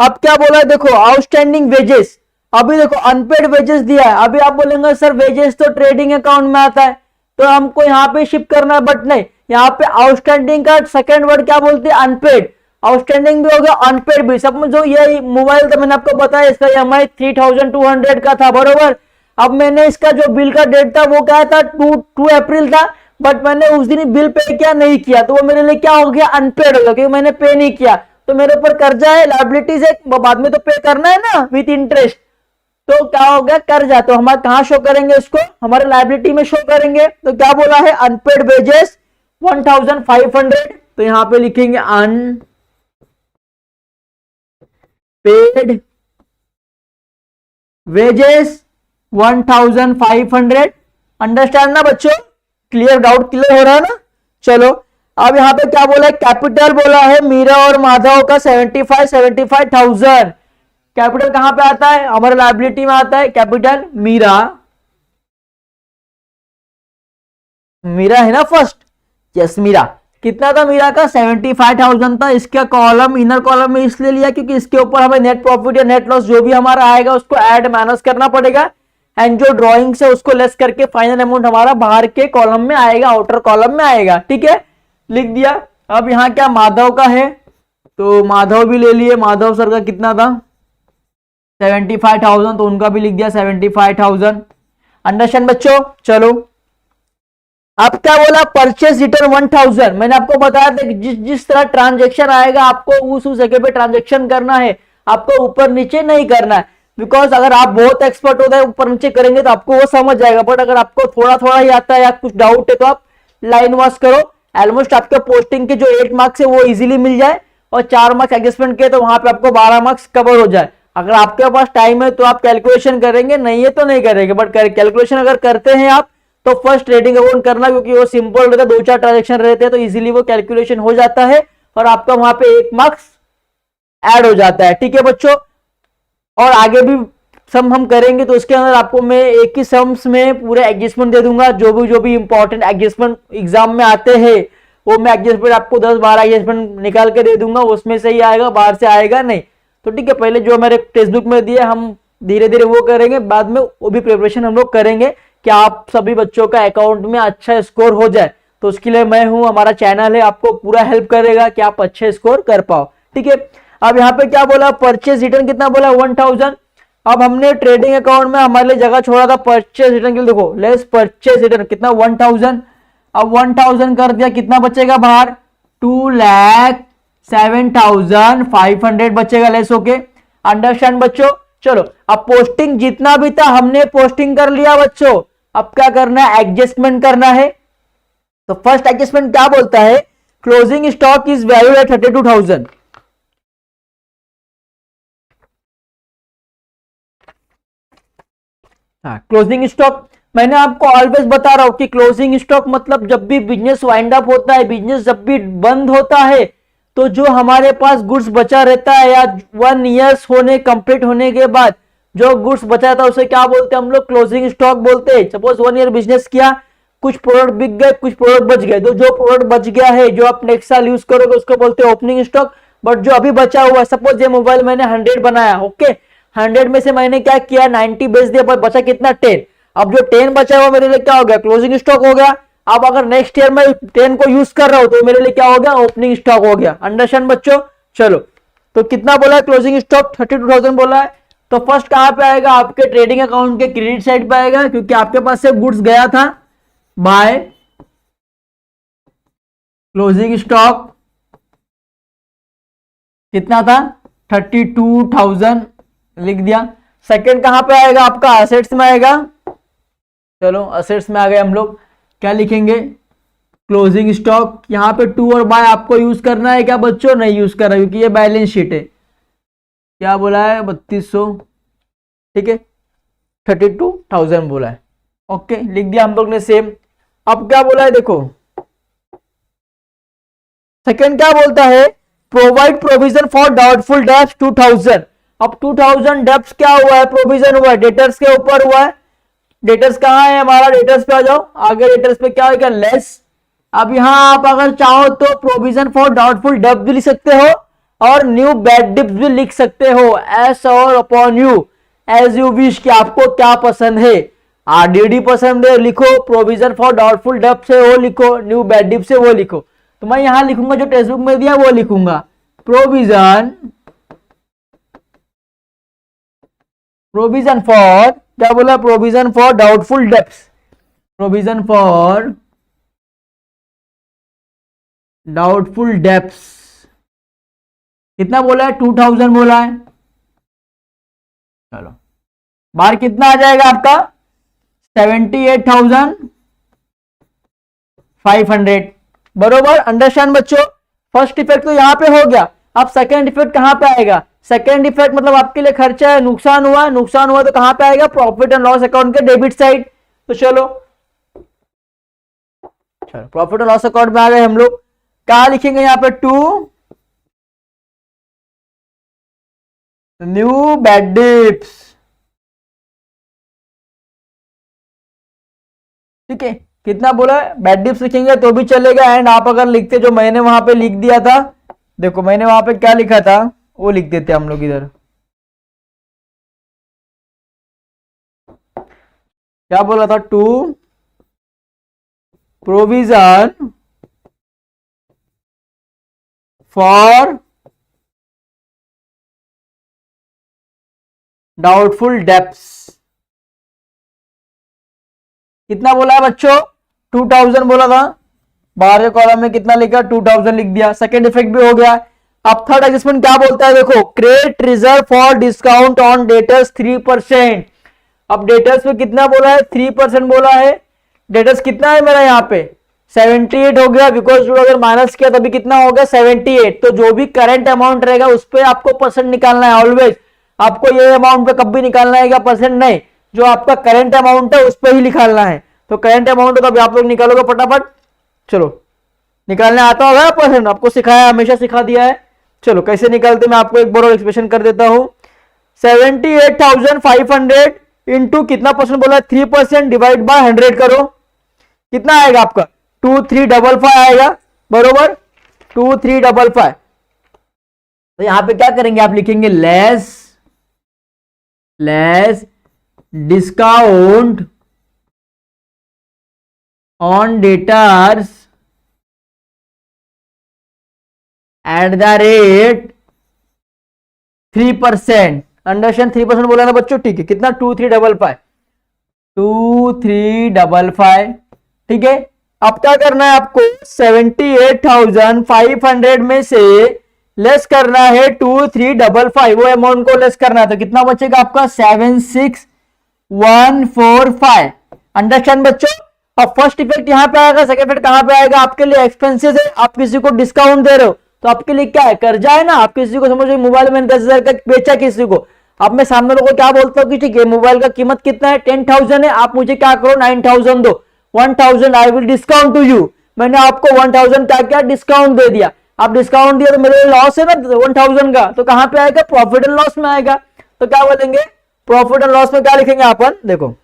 अब क्या बोला है देखो आउटस्टैंडिंग वेजेस। अभी देखो अनपेड वेजेस दिया है। अभी आप बोलेंगे सर वेजेस तो ट्रेडिंग अकाउंट में आता है, तो हमको यहाँ पे शिफ्ट करना है, बट नहीं, यहाँ पे आउटस्टैंडिंग का सेकंड वर्ड क्या बोलते हैं अनपेड। आउटस्टैंडिंग भी हो गया अनपेड भी। सब जो ये मोबाइल था मैंने आपको बताया इसका EMI 3,200 का था बरोबर। अब मैंने इसका जो बिल का डेट था वो क्या था 2 अप्रैल था, बट मैंने उस दिन बिल पे क्या नहीं किया, तो वो मेरे लिए क्या हो गया अनपेड हो गया, क्योंकि मैंने पे नहीं किया। तो मेरे ऊपर कर्जा है, लायबिलिटीज है, बाद में तो पे करना है ना विथ इंटरेस्ट। तो क्या हो गया कर्जा। तो हमारे कहां शो करेंगे इसको, हमारे लायबिलिटी में शो करेंगे। तो क्या बोला है अनपेड वेजेस 1,500। तो यहां पे लिखेंगे अनपेड वेजेस 1,500। अंडरस्टैंड ना बच्चों, क्लियर, डाउट क्लियर हो रहा है ना। चलो अब यहां पे क्या बोला है कैपिटल बोला है मीरा और माधव का 75,000। कैपिटल कहां पे आता है हमारे लायबिलिटी में आता है कैपिटल मीरा है ना फर्स्ट। यस मीरा कितना था मीरा का 75,000 था। इसका कॉलम इनर कॉलम में इसलिए लिया क्योंकि इसके ऊपर हमें नेट प्रॉफिट या नेट लॉस जो भी हमारा आएगा उसको ऐड माइनस करना पड़ेगा, एंड जो ड्रॉइंग से उसको लेस करके फाइनल अमाउंट हमारा बाहर के कॉलम में आएगा, आउटर कॉलम में आएगा। ठीक है, लिख दिया। अब यहां क्या माधव का है, तो माधव भी ले लिए। माधव सर का कितना था 75,000, तो उनका भी लिख दिया 75,000। अंडरस्टैंड बच्चों। चलो अब क्या बोला परचेस रिटर्न 1,000। मैंने आपको बताया था कि जिस तरह ट्रांजेक्शन आएगा आपको उस जगह पे ट्रांजेक्शन करना है, आपको ऊपर नीचे नहीं करना है। बिकॉज अगर आप बहुत एक्सपर्ट होता है ऊपर नीचे करेंगे तो आपको वो समझ जाएगा, बट अगर आपको थोड़ा थोड़ा ही आता है या कुछ डाउट है तो आप लाइन वाश करो। ऑलमोस्ट आपके पोस्टिंग के जो 8 मार्क्स है वो इजीली मिल जाए, और 4 मार्क्स एडजस्टमेंट के तो वहां पे आपको 12 मार्क्स कवर हो जाए। अगर आपके पास टाइम है तो आप कैलकुलेशन करेंगे, नहीं है तो नहीं करेंगे, बट कैलकुलेशन अगर करते हैं आप तो फर्स्ट ट्रेडिंग अकाउंट करना, क्योंकि वो सिंपल रहता है, 2-4 ट्रांजेक्शन रहते हैं तो इजीली वो कैलकुलेशन हो जाता है और आपका वहां पे 1 मार्क्स ऐड हो जाता है। ठीक है बच्चों, और आगे भी सम हम करेंगे तो उसके अंदर आपको मैं एक ही सम्स में पूरे एडजस्टमेंट दे दूंगा। जो भी इंपॉर्टेंट एडजस्टमेंट एग्जाम में आते हैं वो मैं एडजस्टमेंट आपको 10-12 एडजस्टमेंट निकाल के दे दूंगा, उसमें से ही आएगा, बाहर से आएगा नहीं। तो ठीक है, पहले जो हमारे टेक्स्ट बुक में दिया हम धीरे धीरे वो करेंगे, बाद में वो भी प्रिपरेशन हम लोग करेंगे कि आप सभी बच्चों का अकाउंट में अच्छा स्कोर हो जाए। तो उसके लिए मैं हूं, हमारा चैनल है, आपको पूरा हेल्प करेगा कि आप अच्छे स्कोर कर पाओ। ठीक है, अब यहाँ पे क्या बोला, परचेज रिटर्न कितना बोला 1000। अब हमने ट्रेडिंग अकाउंट में हमारे लिए जगह छोड़ा था परचेज रिटर्न के लिए, देखो लेस परचेज रिटर्न कितना 1000। अब 1000 कर दिया, कितना बचेगा बाहर 2,07,500 बचेगा लेस होके। अंडरस्टैंड बच्चों। चलो अब पोस्टिंग जितना भी था हमने पोस्टिंग कर लिया बच्चों, अब क्या करना है, एडजस्टमेंट करना है। तो फर्स्ट एडजस्टमेंट क्या बोलता है, closing stock is valued at 32,000। हाँ, क्लोजिंग स्टॉक मैंने आपको ऑलवेज बता रहा हूं कि क्लोजिंग स्टॉक मतलब जब भी बिजनेस वाइंड अप होता है, बिजनेस जब भी बंद होता है, तो जो हमारे पास गुड्स बचा रहता है या 1 ईयर्स होने कंप्लीट होने के बाद जो गुड्स बचा रहता है उसे क्या बोलते हैं हम लोग, क्लोजिंग स्टॉक बोलते हैं। सपोज 1 ईयर बिजनेस किया, कुछ प्रोडक्ट बिक गए, कुछ प्रोडक्ट बच गए, तो जो प्रोडक्ट बच गया है जो आप नेक्स्ट साल यूज करोगे उसको बोलते हैं ओपनिंग स्टॉक। बट जो अभी बचा हुआ है, सपोज ये मोबाइल मैंने 100 बनाया, ओके, 100 में से मैंने क्या किया 90 बेच दिया, पर बचा कितना 10। अब जो 10 बचा हुआ मेरे लिए क्या हो गया, क्लोजिंग स्टॉक हो गया। अब अगर नेक्स्ट ईयर में 10 को यूज कर रहा हूं तो मेरे लिए क्या हो गया, ओपनिंग स्टॉक हो गया। अंडरस्टैंड बच्चों। चलो तो कितना बोला है, क्लोजिंग स्टॉक 32,000 बोला है। तो फर्स्ट कहां पे आएगा, आपके ट्रेडिंग अकाउंट के क्रेडिट साइड पे आएगा, क्योंकि आपके पास से गुड्स गया था बाय क्लोजिंग स्टॉक कितना था 32,000 लिख दिया। सेकंड कहां पे आएगा आपका, असेट्स में आएगा। चलो असेट्स में आ गए हम लोग, क्या लिखेंगे, क्लोजिंग स्टॉक। यहां पे टू और बाय आपको यूज करना है क्या बच्चों, नहीं यूज कर रहा क्योंकि ये बैलेंस शीट है। क्या बोला है 3200, ठीक है 32,000 बोला है, ओके लिख दिया हम लोग ने सेम। अब क्या बोला है देखो, सेकंड क्या बोलता है, provide provision for doubtful debts 2000। अब 2000 डेब्ट्स क्या हुआ है, प्रोविजन हुआ है, डेटर्स के ऊपर हुआ है। डेटर्स कहां है हमारा, डेटर्स पे आ जाओ, आगे डेटर्स पे क्या होगा लेस। अब यहां आप अगर चाहो तो प्रोविजन फॉर डाउटफुल डेब्ट भी लिख सकते हो और न्यू बैड डिप्स भी लिख सकते हो, एस और upon you as you wish, कि आपको क्या पसंद है। आरडीडी पसंद है लिखो, प्रोविजन फॉर डाउटफुल डेब्ट से वो लिखो, न्यू बैड डिप से वो लिखो। तो मैं यहां लिखूंगा जो टेक्स्ट बुक में दिया वो लिखूंगा, प्रोविजन फॉर क्या बोला, provision for doubtful debts, provision for doubtful debts कितना बोला है 2000 बोला है। चलो बाहर कितना आ जाएगा आपका 78,500 बरोबर। अंडरस्टैंड बच्चों। फर्स्ट इफेक्ट तो यहां पे हो गया। अब सेकंड इफेक्ट कहां पे आएगा, सेकंड इफेक्ट मतलब आपके लिए खर्चा है, नुकसान हुआ, नुकसान हुआ तो कहां पे आएगा, प्रॉफिट एंड लॉस अकाउंट के डेबिट साइड। तो चलो प्रॉफिट एंड लॉस अकाउंट में आ गए हम लोग, क्या लिखेंगे यहां पे, टू न्यू बैड डिप्स, ठीक है। कितना बोला है, बैड डिप्स लिखेंगे तो भी चलेगा, एंड आप अगर लिखते जो मैंने वहां पे लिख दिया था, देखो मैंने वहां पे क्या लिखा था वो लिख देते हम लोग इधर। क्या बोला था, to provision for doubtful debts. कितना बोला है बच्चों 2000 बोला था, बाहर के कॉलम में कितना लिखा 2000 लिख दिया, सेकंड इफेक्ट भी हो गया। अब थर्ड एडजस्टमेंट क्या बोलता है देखो, credit reserve for discount on debtors 3%। अब डेटर्स पे कितना बोला है 3% बोला है। डेटर्स कितना है मेरा यहाँ पे 78 हो गया, बिकॉज अगर माइनस किया तभी कितना हो गया 78। तो जो भी करंट अमाउंट रहेगा उस पर आपको परसेंट निकालना है ऑलवेज। आपको ये अमाउंट पे कभी निकालना है क्या परसेंट, नहीं, जो आपका करंट अमाउंट है उस पर ही निकालना है। तो करंट अमाउंट तो अभी आप लोग निकालोगे फटाफट, चलो निकालने आता होगा परसेंट, आपको सिखाया, हमेशा सिखा दिया है। चलो कैसे निकालते मैं आपको एक बार और एक्सप्रेशन कर देता हूं। 78,500 इंटू कितना परसेंट बोला 3% डिवाइड बाय 100 करो, कितना आएगा आपका 2355 आएगा बरोबर 2355। तो यहां पे क्या करेंगे, आप लिखेंगे less discount on debtors at the rate 3%। Understand, 3% बोला ना बच्चों, ठीक है। कितना, 2355, 2355, ठीक है। अब क्या करना है आपको, 78,500 में से लेस करना है 2355, वो अमाउंट को लेस करना है। तो कितना बचेगा आपका, 76145। अंडरस्टैंड बच्चों। अब फर्स्ट इफेक्ट यहां पे आएगा, सेकंड इफेक्ट कहां पे आएगा, आपके लिए एक्सपेंसेस है, आप किसी को डिस्काउंट दे रहे हो तो आपके लिए क्या है, कर्जा है ना। आप किसी को समझो मोबाइल में 10,000 का बेचा किसी को, अब मैं सामने लोगों को क्या बोलता हूँ कि ठीक है मोबाइल का कीमत कितना है, 10,000 है, आप मुझे क्या करो 9,000 दो, 1,000 I will discount to you. मैंने आपको 1,000 क्या क्या डिस्काउंट दे दिया। आप डिस्काउंट दिया तो मेरे लॉस है ना 1,000 का, तो कहां पे आएगा, प्रॉफिट एंड लॉस में आएगा। तो क्या बोलेंगे, प्रॉफिट एंड लॉस में क्या लिखेंगे अपन, देखो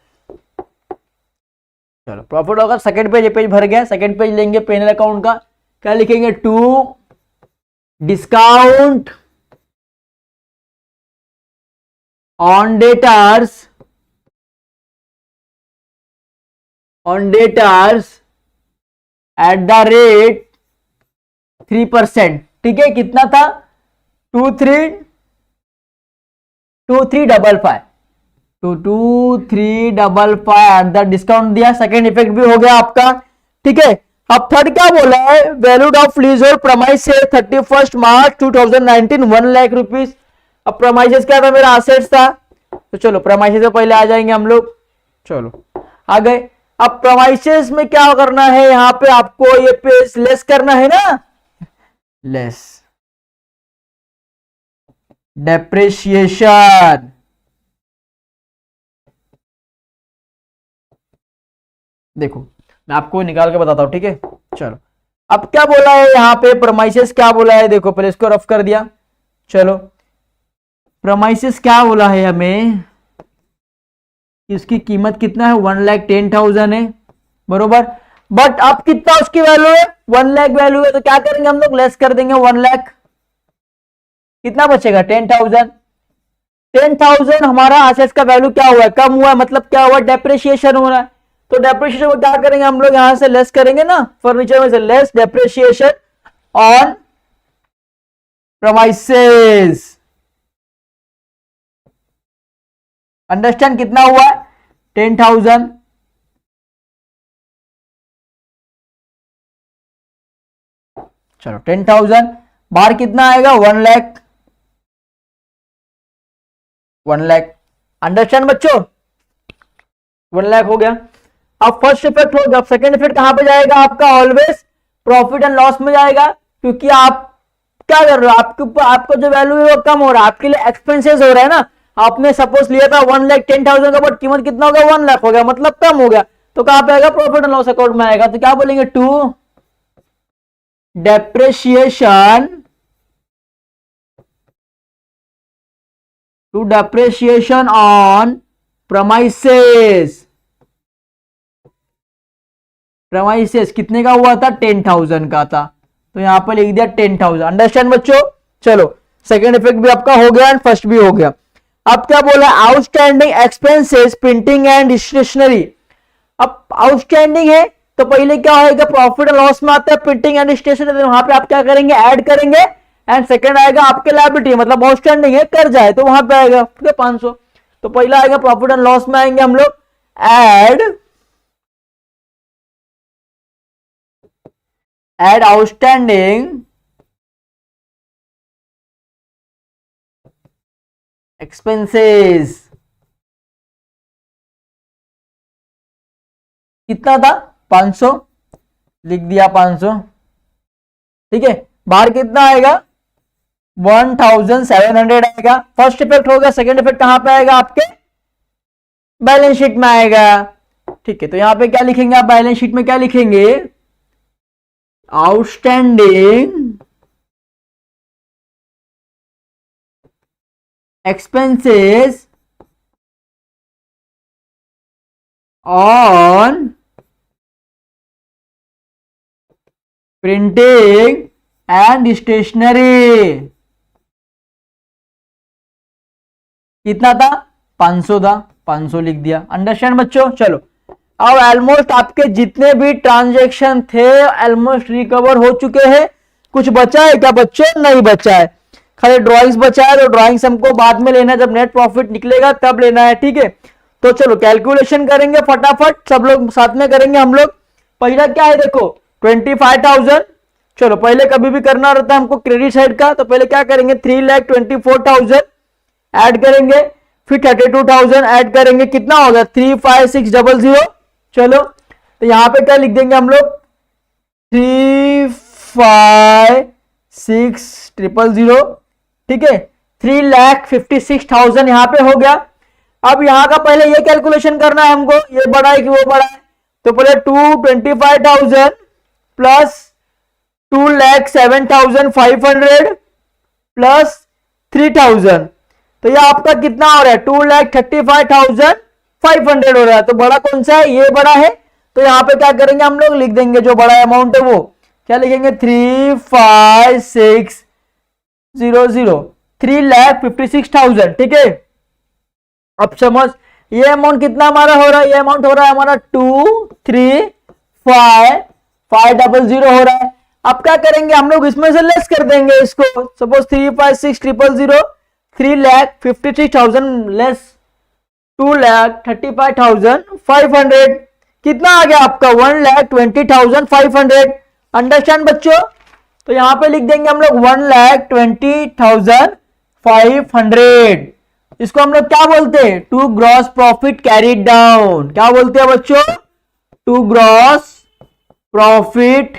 चलो प्रॉफिट होगा, सेकंड पेज, ये पेज भर गया, सेकंड पेज लेंगे पेनल अकाउंट का, क्या लिखेंगे, to discount on debtors at the rate 3%, ठीक है। कितना था, 2355, 2355 एट द डिस्काउंट दिया, सेकेंड इफेक्ट भी हो गया आपका, ठीक है। अब थर्ड क्या बोला है, वैल्यूड ऑफ लीज और प्रमाइस से 31 मार्च 2019 1 लाख रुपीज। अब प्रमाइसेस क्या था, मेरा असेट्स था, तो चलो प्रमाइसेस से पहले आ जाएंगे हम लोग, चलो आ गए। अब प्रमाइसेस में क्या करना है, यहां पे आपको ये पेज लेस करना है ना, लेस डेप्रिसिएशन, देखो मैं आपको निकाल के बताता हूं, ठीक है। चलो अब क्या बोला है यहां पे, प्रमाइसेस क्या बोला है, देखो पहले इसको रफ कर दिया। चलो प्रमाइसेस क्या बोला है हमें, इसकी कीमत कितना है, 1,10,000 है, बरोबर। बट अब कितना उसकी वैल्यू है, 1 लाख वैल्यू है, तो क्या करेंगे हम लोग, लेस कर देंगे 1 लाख, कितना बचेगा, 10,000। 10,000 हमारा असेट्स का वैल्यू क्या हुआ है, कम हुआ है, मतलब क्या हुआ, डेप्रिसिएशन हो रहा है। तो डेप्रिसिएशन को क्या करेंगे हम लोग, यहां से लेस करेंगे ना, फर्नीचर में से less depreciation on premises. Understand, कितना हुआ है, 10,000। चलो 10,000 बाहर कितना आएगा, 1 लाख, 1 लाख। अंडरस्टैंड बच्चों, 1 लाख हो गया। अब फर्स्ट इफेक्ट हो गया, अब सेकंड इफेक्ट कहां पे जाएगा आपका, ऑलवेज प्रॉफिट एंड लॉस में जाएगा, क्योंकि आप क्या कर रहे हो, आपके ऊपर आपका जो वैल्यू है वो कम हो रहा है, आपके लिए एक्सपेंसेस हो रहा है ना। आपने सपोज लिया था 1,10,000 का, बट कीमत कितना हो गया, 1 लाख हो गया, मतलब कम हो गया, तो कहां पे आएगा, प्रॉफिट एंड लॉस अकाउंट में आएगा। तो क्या बोलेंगे, to depreciation, on premises. Premises कितने का हुआ था, 10,000 का था, तो यहां पर लिख दिया 10,000। अंडरस्टैंड बच्चों। चलो सेकंड इफेक्ट भी आपका हो गया एंड फर्स्ट भी हो गया। अब क्या बोला, outstanding expenses printing and stationery. अब आउटस्टैंडिंग है तो पहले क्या होगा, प्रॉफिट एंड लॉस में आता है प्रिंटिंग एंड स्टेशनरी, वहां पे आप क्या करेंगे, ऐड करेंगे, एंड सेकंड आएगा आपके लायबिलिटी, मतलब आउटस्टैंडिंग है, कर्जा है, तो वहां पे आएगा, ठीक है, 500। तो पहला आएगा प्रॉफिट एंड लॉस में आएंगे हम लोग, ऐड आउटस्टैंडिंग एक्सपेंसेस, कितना था, 500, लिख दिया 500, ठीक है। बाहर कितना आएगा, 1,700 आएगा। फर्स्ट इफेक्ट होगा, सेकंड इफेक्ट कहां पे आएगा, आपके बैलेंस शीट में आएगा, ठीक है। तो यहां पे क्या लिखेंगे आप, बैलेंस शीट में क्या लिखेंगे, outstanding expenses on printing and stationery. कितना था 500 था, 500 लिख दिया। अंडरस्टैंड बच्चों। चलो अब ऑलमोस्ट आपके जितने भी ट्रांजैक्शन थे ऑलमोस्ट रिकवर हो चुके हैं। कुछ बचा है क्या बच्चों? नहीं बचा है, खाली ड्राइंग्स बचा है। तो ड्राइंग्स हमको बाद में लेना है, जब नेट प्रॉफिट निकलेगा तब लेना है, ठीक है। तो चलो कैलकुलेशन करेंगे फटाफट, सब लोग साथ में करेंगे हम लोग। पहला क्या है देखो 25,000। चलो पहले कभी भी करना रहता है हमको क्रेडिट साइड का, तो पहले क्या करेंगे 3,24,000 ऐड करेंगे, फिर 32,000 ऐड करेंगे, कितना होगा 35600। चलो तो यहां पे क्या लिख देंगे हम लोग 35600, ठीक है। 3,56,000 यहां पे हो गया। अब यहां का पहले ये कैलकुलेशन करना है हमको, ये बड़ा है कि वो बड़ा है। तो पहले 225,000 प्लस 2,07,500 प्लस 3,000, तो ये आपका कितना हो रहा है 2,35,500 हो रहा है। तो बड़ा कौन सा है? ये बड़ा है। तो यहां पे क्या करेंगे हम लोग, लिख देंगे जो बड़ा अमाउंट है वो क्या लिखेंगे 35600, 3,56,000, ठीक है। अब समझ ये अमाउंट कितना हमारा हो रहा है, ये अमाउंट हो रहा है हमारा 2,35,500 हो रहा है। अब क्या करेंगे हम लोग, इसमें से लेस कर देंगे इसको। सपोज 356,000, 3,56,000 लेस 2,35,500, कितना आ गया आपका 1,20,500। अंडरस्टैंड बच्चों। तो यहां पे लिख देंगे हम लोग 1,20,500। इसको हम लोग क्या बोलते हैं? To gross profit carried down. क्या बोलते हैं बच्चों? To gross profit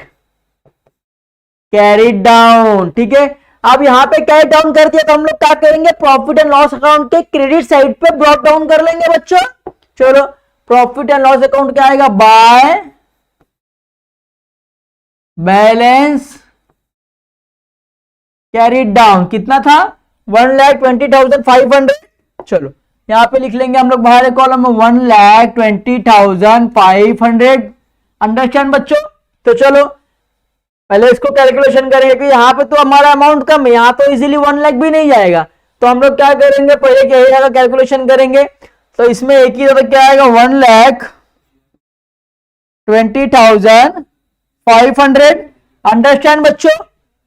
carried down, ठीक है। अब यहां पे कैरी डाउन कर दिया तो हम लोग क्या करेंगे, प्रॉफिट एंड लॉस अकाउंट के क्रेडिट साइड पे ब्रॉट डाउन कर लेंगे बच्चों। चलो प्रॉफिट एंड लॉस अकाउंट क्या आएगा, बाय बैलेंस कैरीड डाउन, कितना था 1,20,500। चलो यहां पे लिख लेंगे हम लोग बाहर कॉलम में 1,20,500। अंडरस्टैंड बच्चों। तो चलो पहले इसको कैलकुलेशन करेंगे कि यहाँ पे तो हमारा अमाउंट कम है, यहाँ तो इजीली 1 लाख भी नहीं जाएगा। तो हम लोग क्या करेंगे, पहले क्या आएगा कैलकुलेशन करेंगे। तो इसमें एक ही तो क्या आएगा 1,20,500। अंडरस्टैंड बच्चों,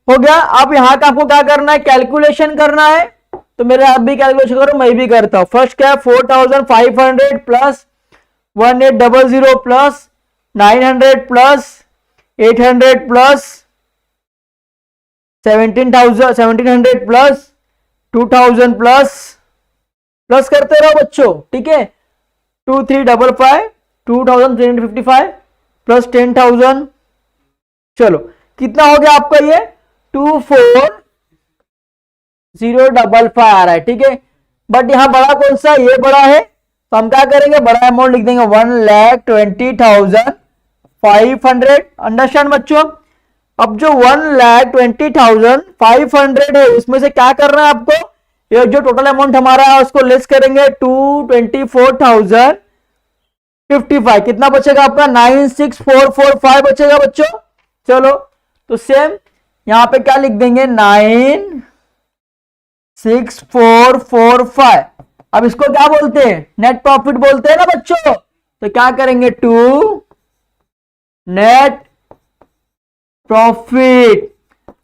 हो गया। अब यहाँ का आपको क्या करना है, कैलकुलेशन करना है। तो मेरे आप भी कैलकुलेशन करो, मैं भी करता हूं। फर्स्ट क्या है 4,500 plus 1,800 plus 900 plus 800 plus 1700 plus 2,000 plus करते रहो बच्चों, ठीक है। 2,355 2,355 प्लस 10,000। चलो कितना हो गया आपका ये 24,055 आ रहा है, ठीक है। बट यहां बड़ा कौन सा, ये बड़ा है। तो हम क्या करेंगे, बड़ा अमाउंट लिख देंगे 1,20,500। अंडरस्टैंड बच्चों। अब जो 1,20,500 है उसमें से क्या करना है आपको, ये जो टोटल अमाउंट हमारा है उसको लेस करेंगे 224,055। कितना बचेगा आपका 96,445 बचेगा बच्चों। चलो तो सेम यहां पे क्या लिख देंगे 96,445। अब इसको क्या बोलते हैं, नेट प्रॉफिट बोलते हैं ना बच्चों। तो क्या करेंगे टू नेट प्रॉफिट।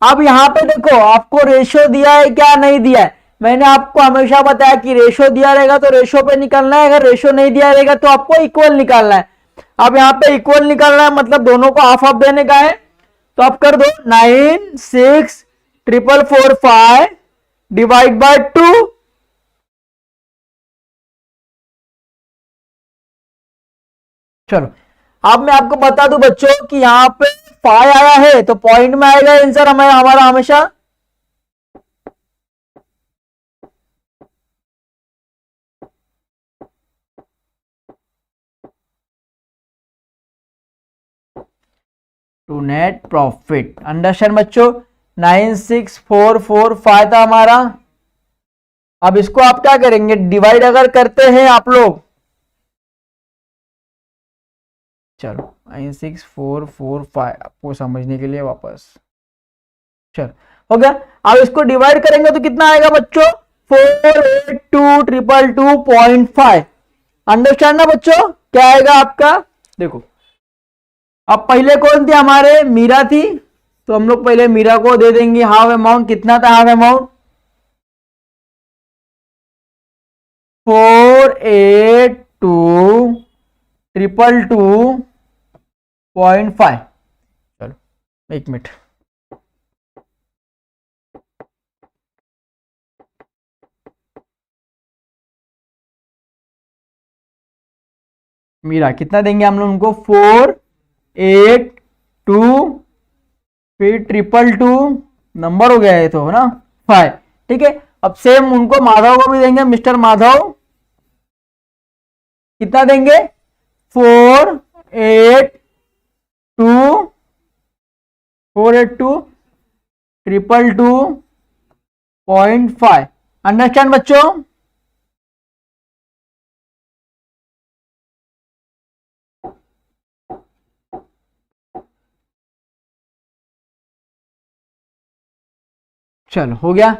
अब यहां पे देखो आपको रेशो दिया है क्या नहीं दिया है। मैंने आपको हमेशा बताया कि रेशो दिया रहेगा तो रेशो पे निकलना है, अगर रेशो नहीं दिया रहेगा तो आपको इक्वल निकालना है। अब यहां पे इक्वल निकालना है मतलब दोनों को हाफ हाफ देने का है। तो आप कर दो 96,445 डिवाइड बाय 2। चलो अब मैं आपको बता दूं बच्चों कि यहां पे 5 आया है तो पॉइंट में आएगा आंसर हमारा हमेशा। To net profit. अंडरस्टैंड बच्चों। 96,445 था हमारा। अब इसको आप क्या करेंगे, डिवाइड अगर करते हैं आप लोग, चलो 96,445 आपको समझने के लिए वापस, चलो हो गया। अब इसको डिवाइड करेंगे तो कितना आएगा बच्चों 482,222.5। अंडरस्टैंड ना बच्चों, क्या आएगा आपका? देखो अब पहले कौन थे हमारे, मीरा थी, तो हम लोग पहले मीरा को दे देंगे हाफ अमाउंट। कितना था हाफ अमाउंट? 482,222.5। चलो एक मिनट, मीरा कितना देंगे हम लोग उनको? 482, फिर 222, नंबर हो गया है तो ना 5। ठीक है, अब सेम उनको माधव को भी देंगे। मिस्टर माधव कितना देंगे? 482,222.5। अंडरस्टैंड बच्चों? चलो हो गया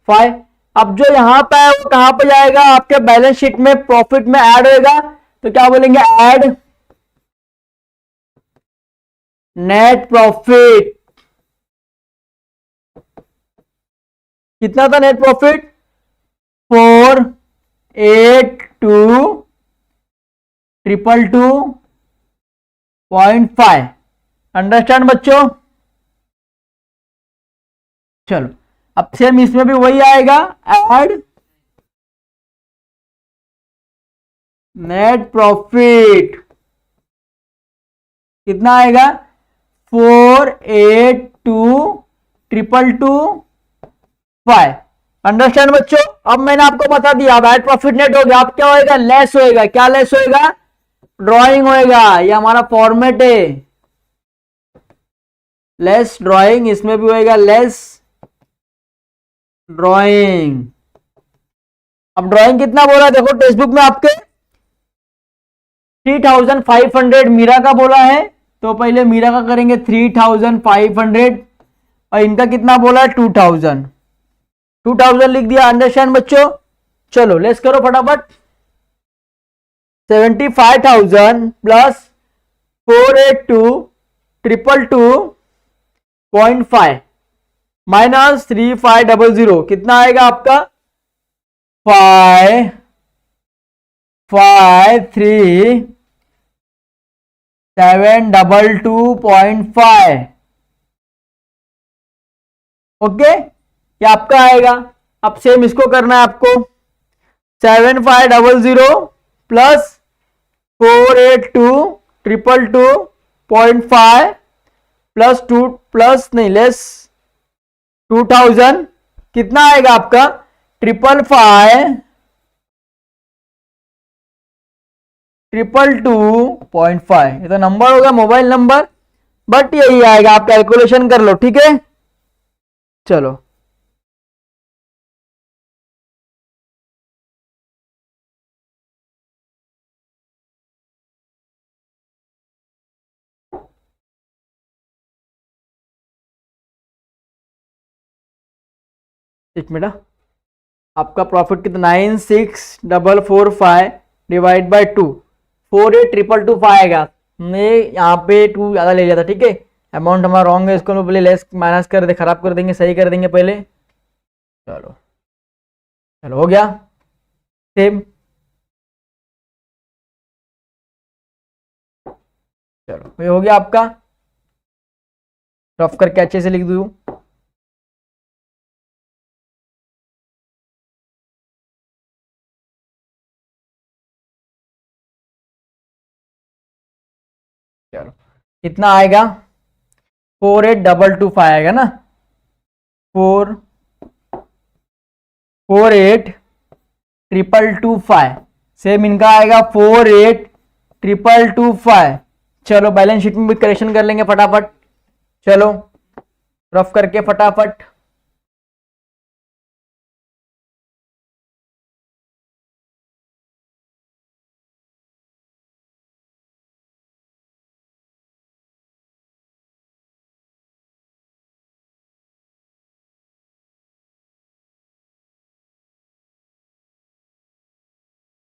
5। अब जो यहां पे है वो कहां पे जाएगा? आपके बैलेंस शीट में प्रॉफिट में ऐड होएगा। तो क्या बोलेंगे? Add net profit. कितना था नेट प्रॉफिट? 482,222.5। अंडरस्टैंड बच्चों? चलो अब सेम इसमें भी वही आएगा, ऐड नेट प्रॉफिट। कितना आएगा? 482,222.5। अंडरस्टैंड बच्चों? अब मैंने आपको बता दिया, अब ऐड प्रॉफिट नेट हो गया। अब क्या होएगा? लेस होएगा। क्या लेस होएगा? ड्राइंग होएगा। ये हमारा फॉर्मेट है, लेस ड्राइंग। इसमें भी होएगा लेस ड्राइंग। अब ड्राइंग कितना बोला? देखो टेक्स्ट बुक में आपके 3,500 मीरा का बोला है, तो पहले मीरा का करेंगे 3,500, और इनका कितना बोला है? 2,000। 2,000 लिख दिया। अंडरस्टैंड बच्चों? चलो लेस करो फटाफट। 75,000 प्लस 482,222.5 माइनस 3,500 कितना आएगा आपका? 5,5,3,722.5। ओके, ये आपका आएगा। अब सेम इसको करना है आपको। 7,500 प्लस 482,222.5 प्लस 2 प्लस नहीं लेस 2,000 कितना आएगा आपका? 5,5,222.5। ये तो नंबर होगा, मोबाइल नंबर, बट यही आएगा। आप कैलकुलेशन कर लो, ठीक है? चलो एक मिनट, आपका प्रॉफिट कितना? 96,445 डिवाइड बाई 2, 48,222 आएगा। हमने यहाँ पे 2 ज़्यादा ले लिया था, ठीक है? अमाउंट हमारा रॉन्ग है, इसको पहले लेस माइनस कर दे, खराब कर देंगे, सही कर देंगे पहले। चलो चलो हो गया सेम। चलो ये हो गया आपका। रफ करके अच्छे से लिख दूँ। चलो कितना आएगा? 48,225 आएगा ना? 48,225। सेम इनका आएगा 48,225। चलो बैलेंस शीट में भी करेक्शन कर लेंगे फटाफट। चलो रफ करके फटाफट।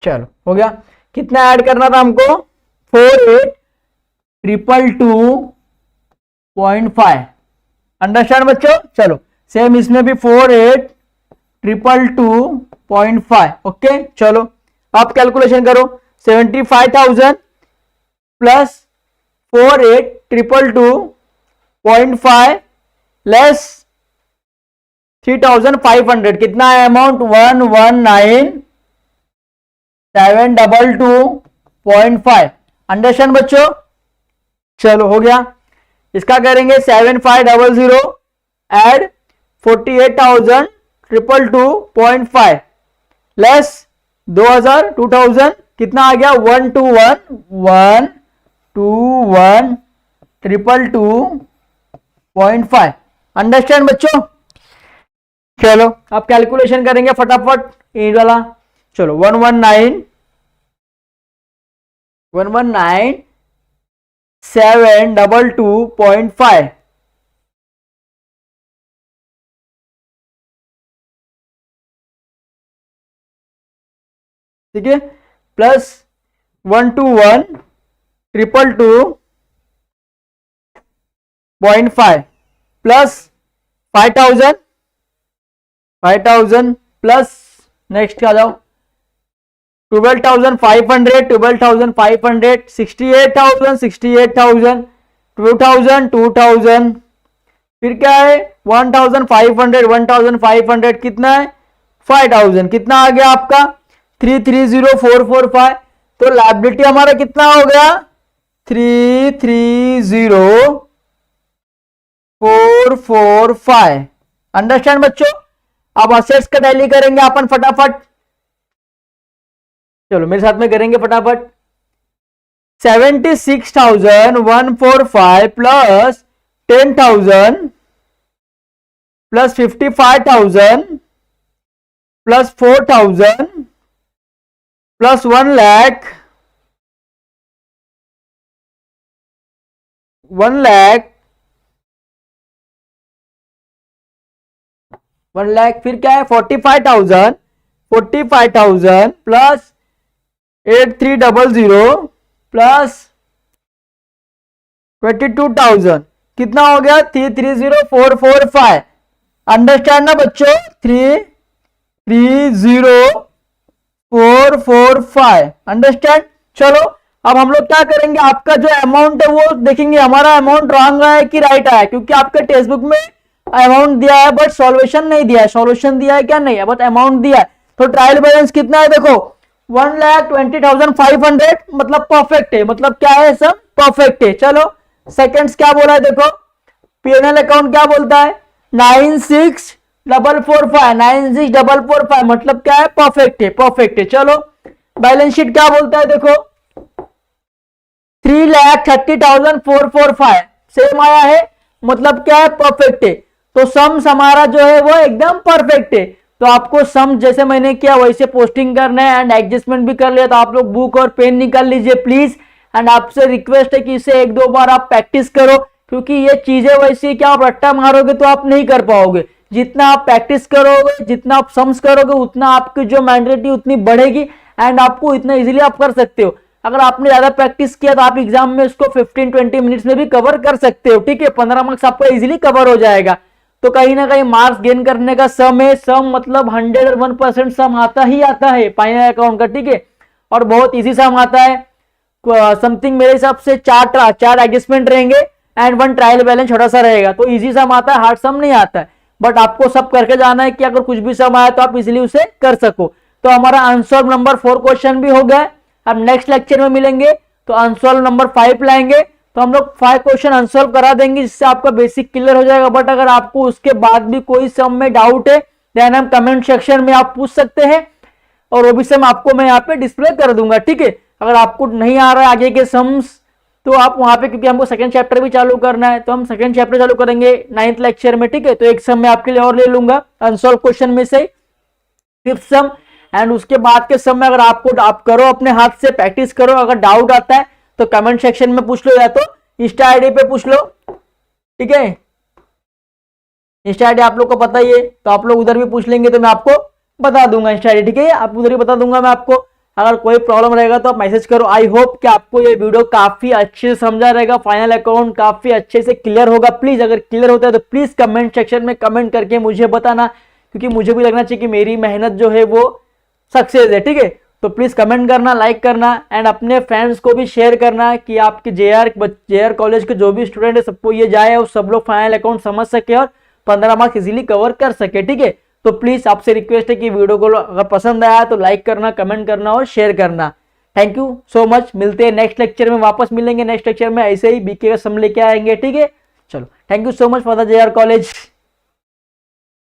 चलो हो गया। कितना ऐड करना था हमको, 48,222.5। अंडरस्टैंड बच्चों। चलो सेम इसमें भी 48,222.5। ओके चलो आप कैलकुलेशन करो। 75,000 प्लस 48,222.5 लेस 3,500 कितना है अमाउंट, 119,722.5। अंडरस्टैंड बच्चों। चलो हो गया। इसका करेंगे 7500 एड 48,222.5 लेस 2000 कितना आ गया, 121,222.5। अंडरस्टैंड बच्चों। चलो आप कैलकुलेशन करेंगे फटाफट ये वाला। चलो 119,722.5 ठीक है, प्लस 121,222.5 प्लस 5,000 प्लस नेक्स्ट आ जाओ 12,500 68,000 2,000 फिर क्या है 1,500 कितना है 5,000 कितना आ गया आपका 330,445। तो लायबिलिटी हमारा कितना हो गया 330,445। अंडरस्टैंड बच्चों। अब असेट्स का टैली करेंगे अपन फटाफट। चलो मेरे साथ में करेंगे फटाफट। 76,145 plus 10,000 plus 55,000 plus 4,000 plus 1 lakh 1 lakh फिर क्या है 45,000 प्लस 8300 प्लस 22,000 कितना हो गया 330,445। अंडरस्टैंड ना बच्चों 330,445। अंडरस्टैंड। चलो अब हम लोग क्या करेंगे आपका जो अमाउंट है वो देखेंगे हमारा अमाउंट रॉन्ग आया है कि राइट आया है, क्योंकि आपके टेक्स्ट बुक में अमाउंट दिया है बट सॉल्यूशन नहीं दिया है। सॉल्यूशन दिया है क्या नहीं है बट अमाउंट दिया है। तो ट्रायल बैलेंस कितना है देखो 1,20,500 मतलब परफेक्ट है, मतलब क्या है सब परफेक्ट है। चलो सेकंड्स क्या बोला है देखो पीएनएल अकाउंट क्या बोलता है 96,445 मतलब क्या है परफेक्ट है परफेक्ट है। चलो बैलेंस शीट क्या बोलता है देखो 3,30,445 सेम आया है मतलब क्या है परफेक्ट है। तो सम्स हमारा जो है वो एकदम परफेक्ट है। तो आपको सम जैसे मैंने किया वैसे पोस्टिंग करना है एंड एडजस्टमेंट भी कर लिया। तो आप लोग बुक और पेन निकाल लीजिए प्लीज। एंड आपसे रिक्वेस्ट है कि इसे 1-2 बार आप प्रैक्टिस करो, क्योंकि ये चीजें वैसी क्या आप रट्टा मारोगे तो आप नहीं कर पाओगे। जितना आप प्रैक्टिस करोगे जितना आप सम्स करोगे उतना आपकी जो मेंटलिटी उतनी बढ़ेगी एंड आपको इतना इजीली आप कर सकते हो। अगर आपने ज्यादा प्रैक्टिस किया तो आप एग्जाम में इसको 15-20 मिनट्स में भी कवर कर सकते हो। ठीक है 15 मार्क्स आपका इजीली कवर हो जाएगा। तो कहीं ना कहीं मार्क्स गेन करने का सम है। सम मतलब 101% सम आता ही आता है फाइनल अकाउंट का। ठीक है और बहुत इजी सम आता है। समथिंग मेरे हिसाब से 4 एडजस्टमेंट रहेंगे एंड 1 ट्रायल बैलेंस छोटा सा रहेगा। तो इजी सम आता है हार्ड सम नहीं आता है। बट आपको सब करके जाना है कि अगर कुछ भी सम आया तो आप इजिली उसे कर सको। तो हमारा अनसॉल्व नंबर 4 क्वेश्चन भी हो गया। अब नेक्स्ट लेक्चर में मिलेंगे तो अनसॉल्व नंबर 5 लाएंगे। तो हम लोग 5 क्वेश्चन अनसॉल्व करा देंगे जिससे आपका बेसिक क्लियर हो जाएगा। बट अगर आपको उसके बाद भी कोई सम में डाउट है देन हम कमेंट सेक्शन में आप पूछ सकते हैं और वो भी सम आपको मैं यहाँ पे डिस्प्ले कर दूंगा। ठीक है अगर आपको नहीं आ रहा है आगे के सम्स तो आप वहां पे, क्योंकि हमको सेकंड चैप्टर भी चालू करना है तो हम सेकंड चैप्टर चालू करेंगे 9th लेक्चर में। ठीक है तो एक सम मैं आपके लिए और ले लूंगा अनसॉल्व क्वेश्चन में से 5th सम। एंड उसके बाद के सम में अगर आपको आप करो अपने हाथ से प्रैक्टिस करो। अगर डाउट आता है तो कमेंट सेक्शन में पूछ लो या तो इंस्टा आईडी पे पूछ लो। ठीक है इंस्टा आईडी आप लोग को पता ही है तो आप लोग उधर भी पूछ लेंगे तो मैं आपको बता दूंगा इंस्टा आईडी। ठीक है आप उधर ही बता दूंगा मैं आपको। अगर कोई प्रॉब्लम रहेगा तो आप मैसेज करो। आई होप कि आपको ये वीडियो काफी अच्छे से समझा रहेगा, फाइनल अकाउंट काफी अच्छे से क्लियर होगा। प्लीज अगर क्लियर होता है तो प्लीज कमेंट सेक्शन में कमेंट करके मुझे बताना, क्योंकि मुझे भी लगना चाहिए कि मेरी मेहनत जो है वो सक्सेस है। ठीक है, तो प्लीज कमेंट करना, लाइक करना एंड अपने फ्रेंड्स को भी शेयर करना कि आपके जेआर कॉलेज के जो भी स्टूडेंट है सबको ये जाए और सब लोग फाइनल अकाउंट समझ सके और 15 मार्क्स इजीली कवर कर सके। ठीक है, तो प्लीज आपसे रिक्वेस्ट है कि वीडियो को अगर पसंद आया तो लाइक करना, कमेंट करना और शेयर करना। Thank you so much. मिलते हैं नेक्स्ट लेक्चर में, वापस मिलेंगे नेक्स्ट लेक्चर में, ऐसे ही बीके का सम लेके आएंगे। ठीक है, चलो, thank you so much for the JR college.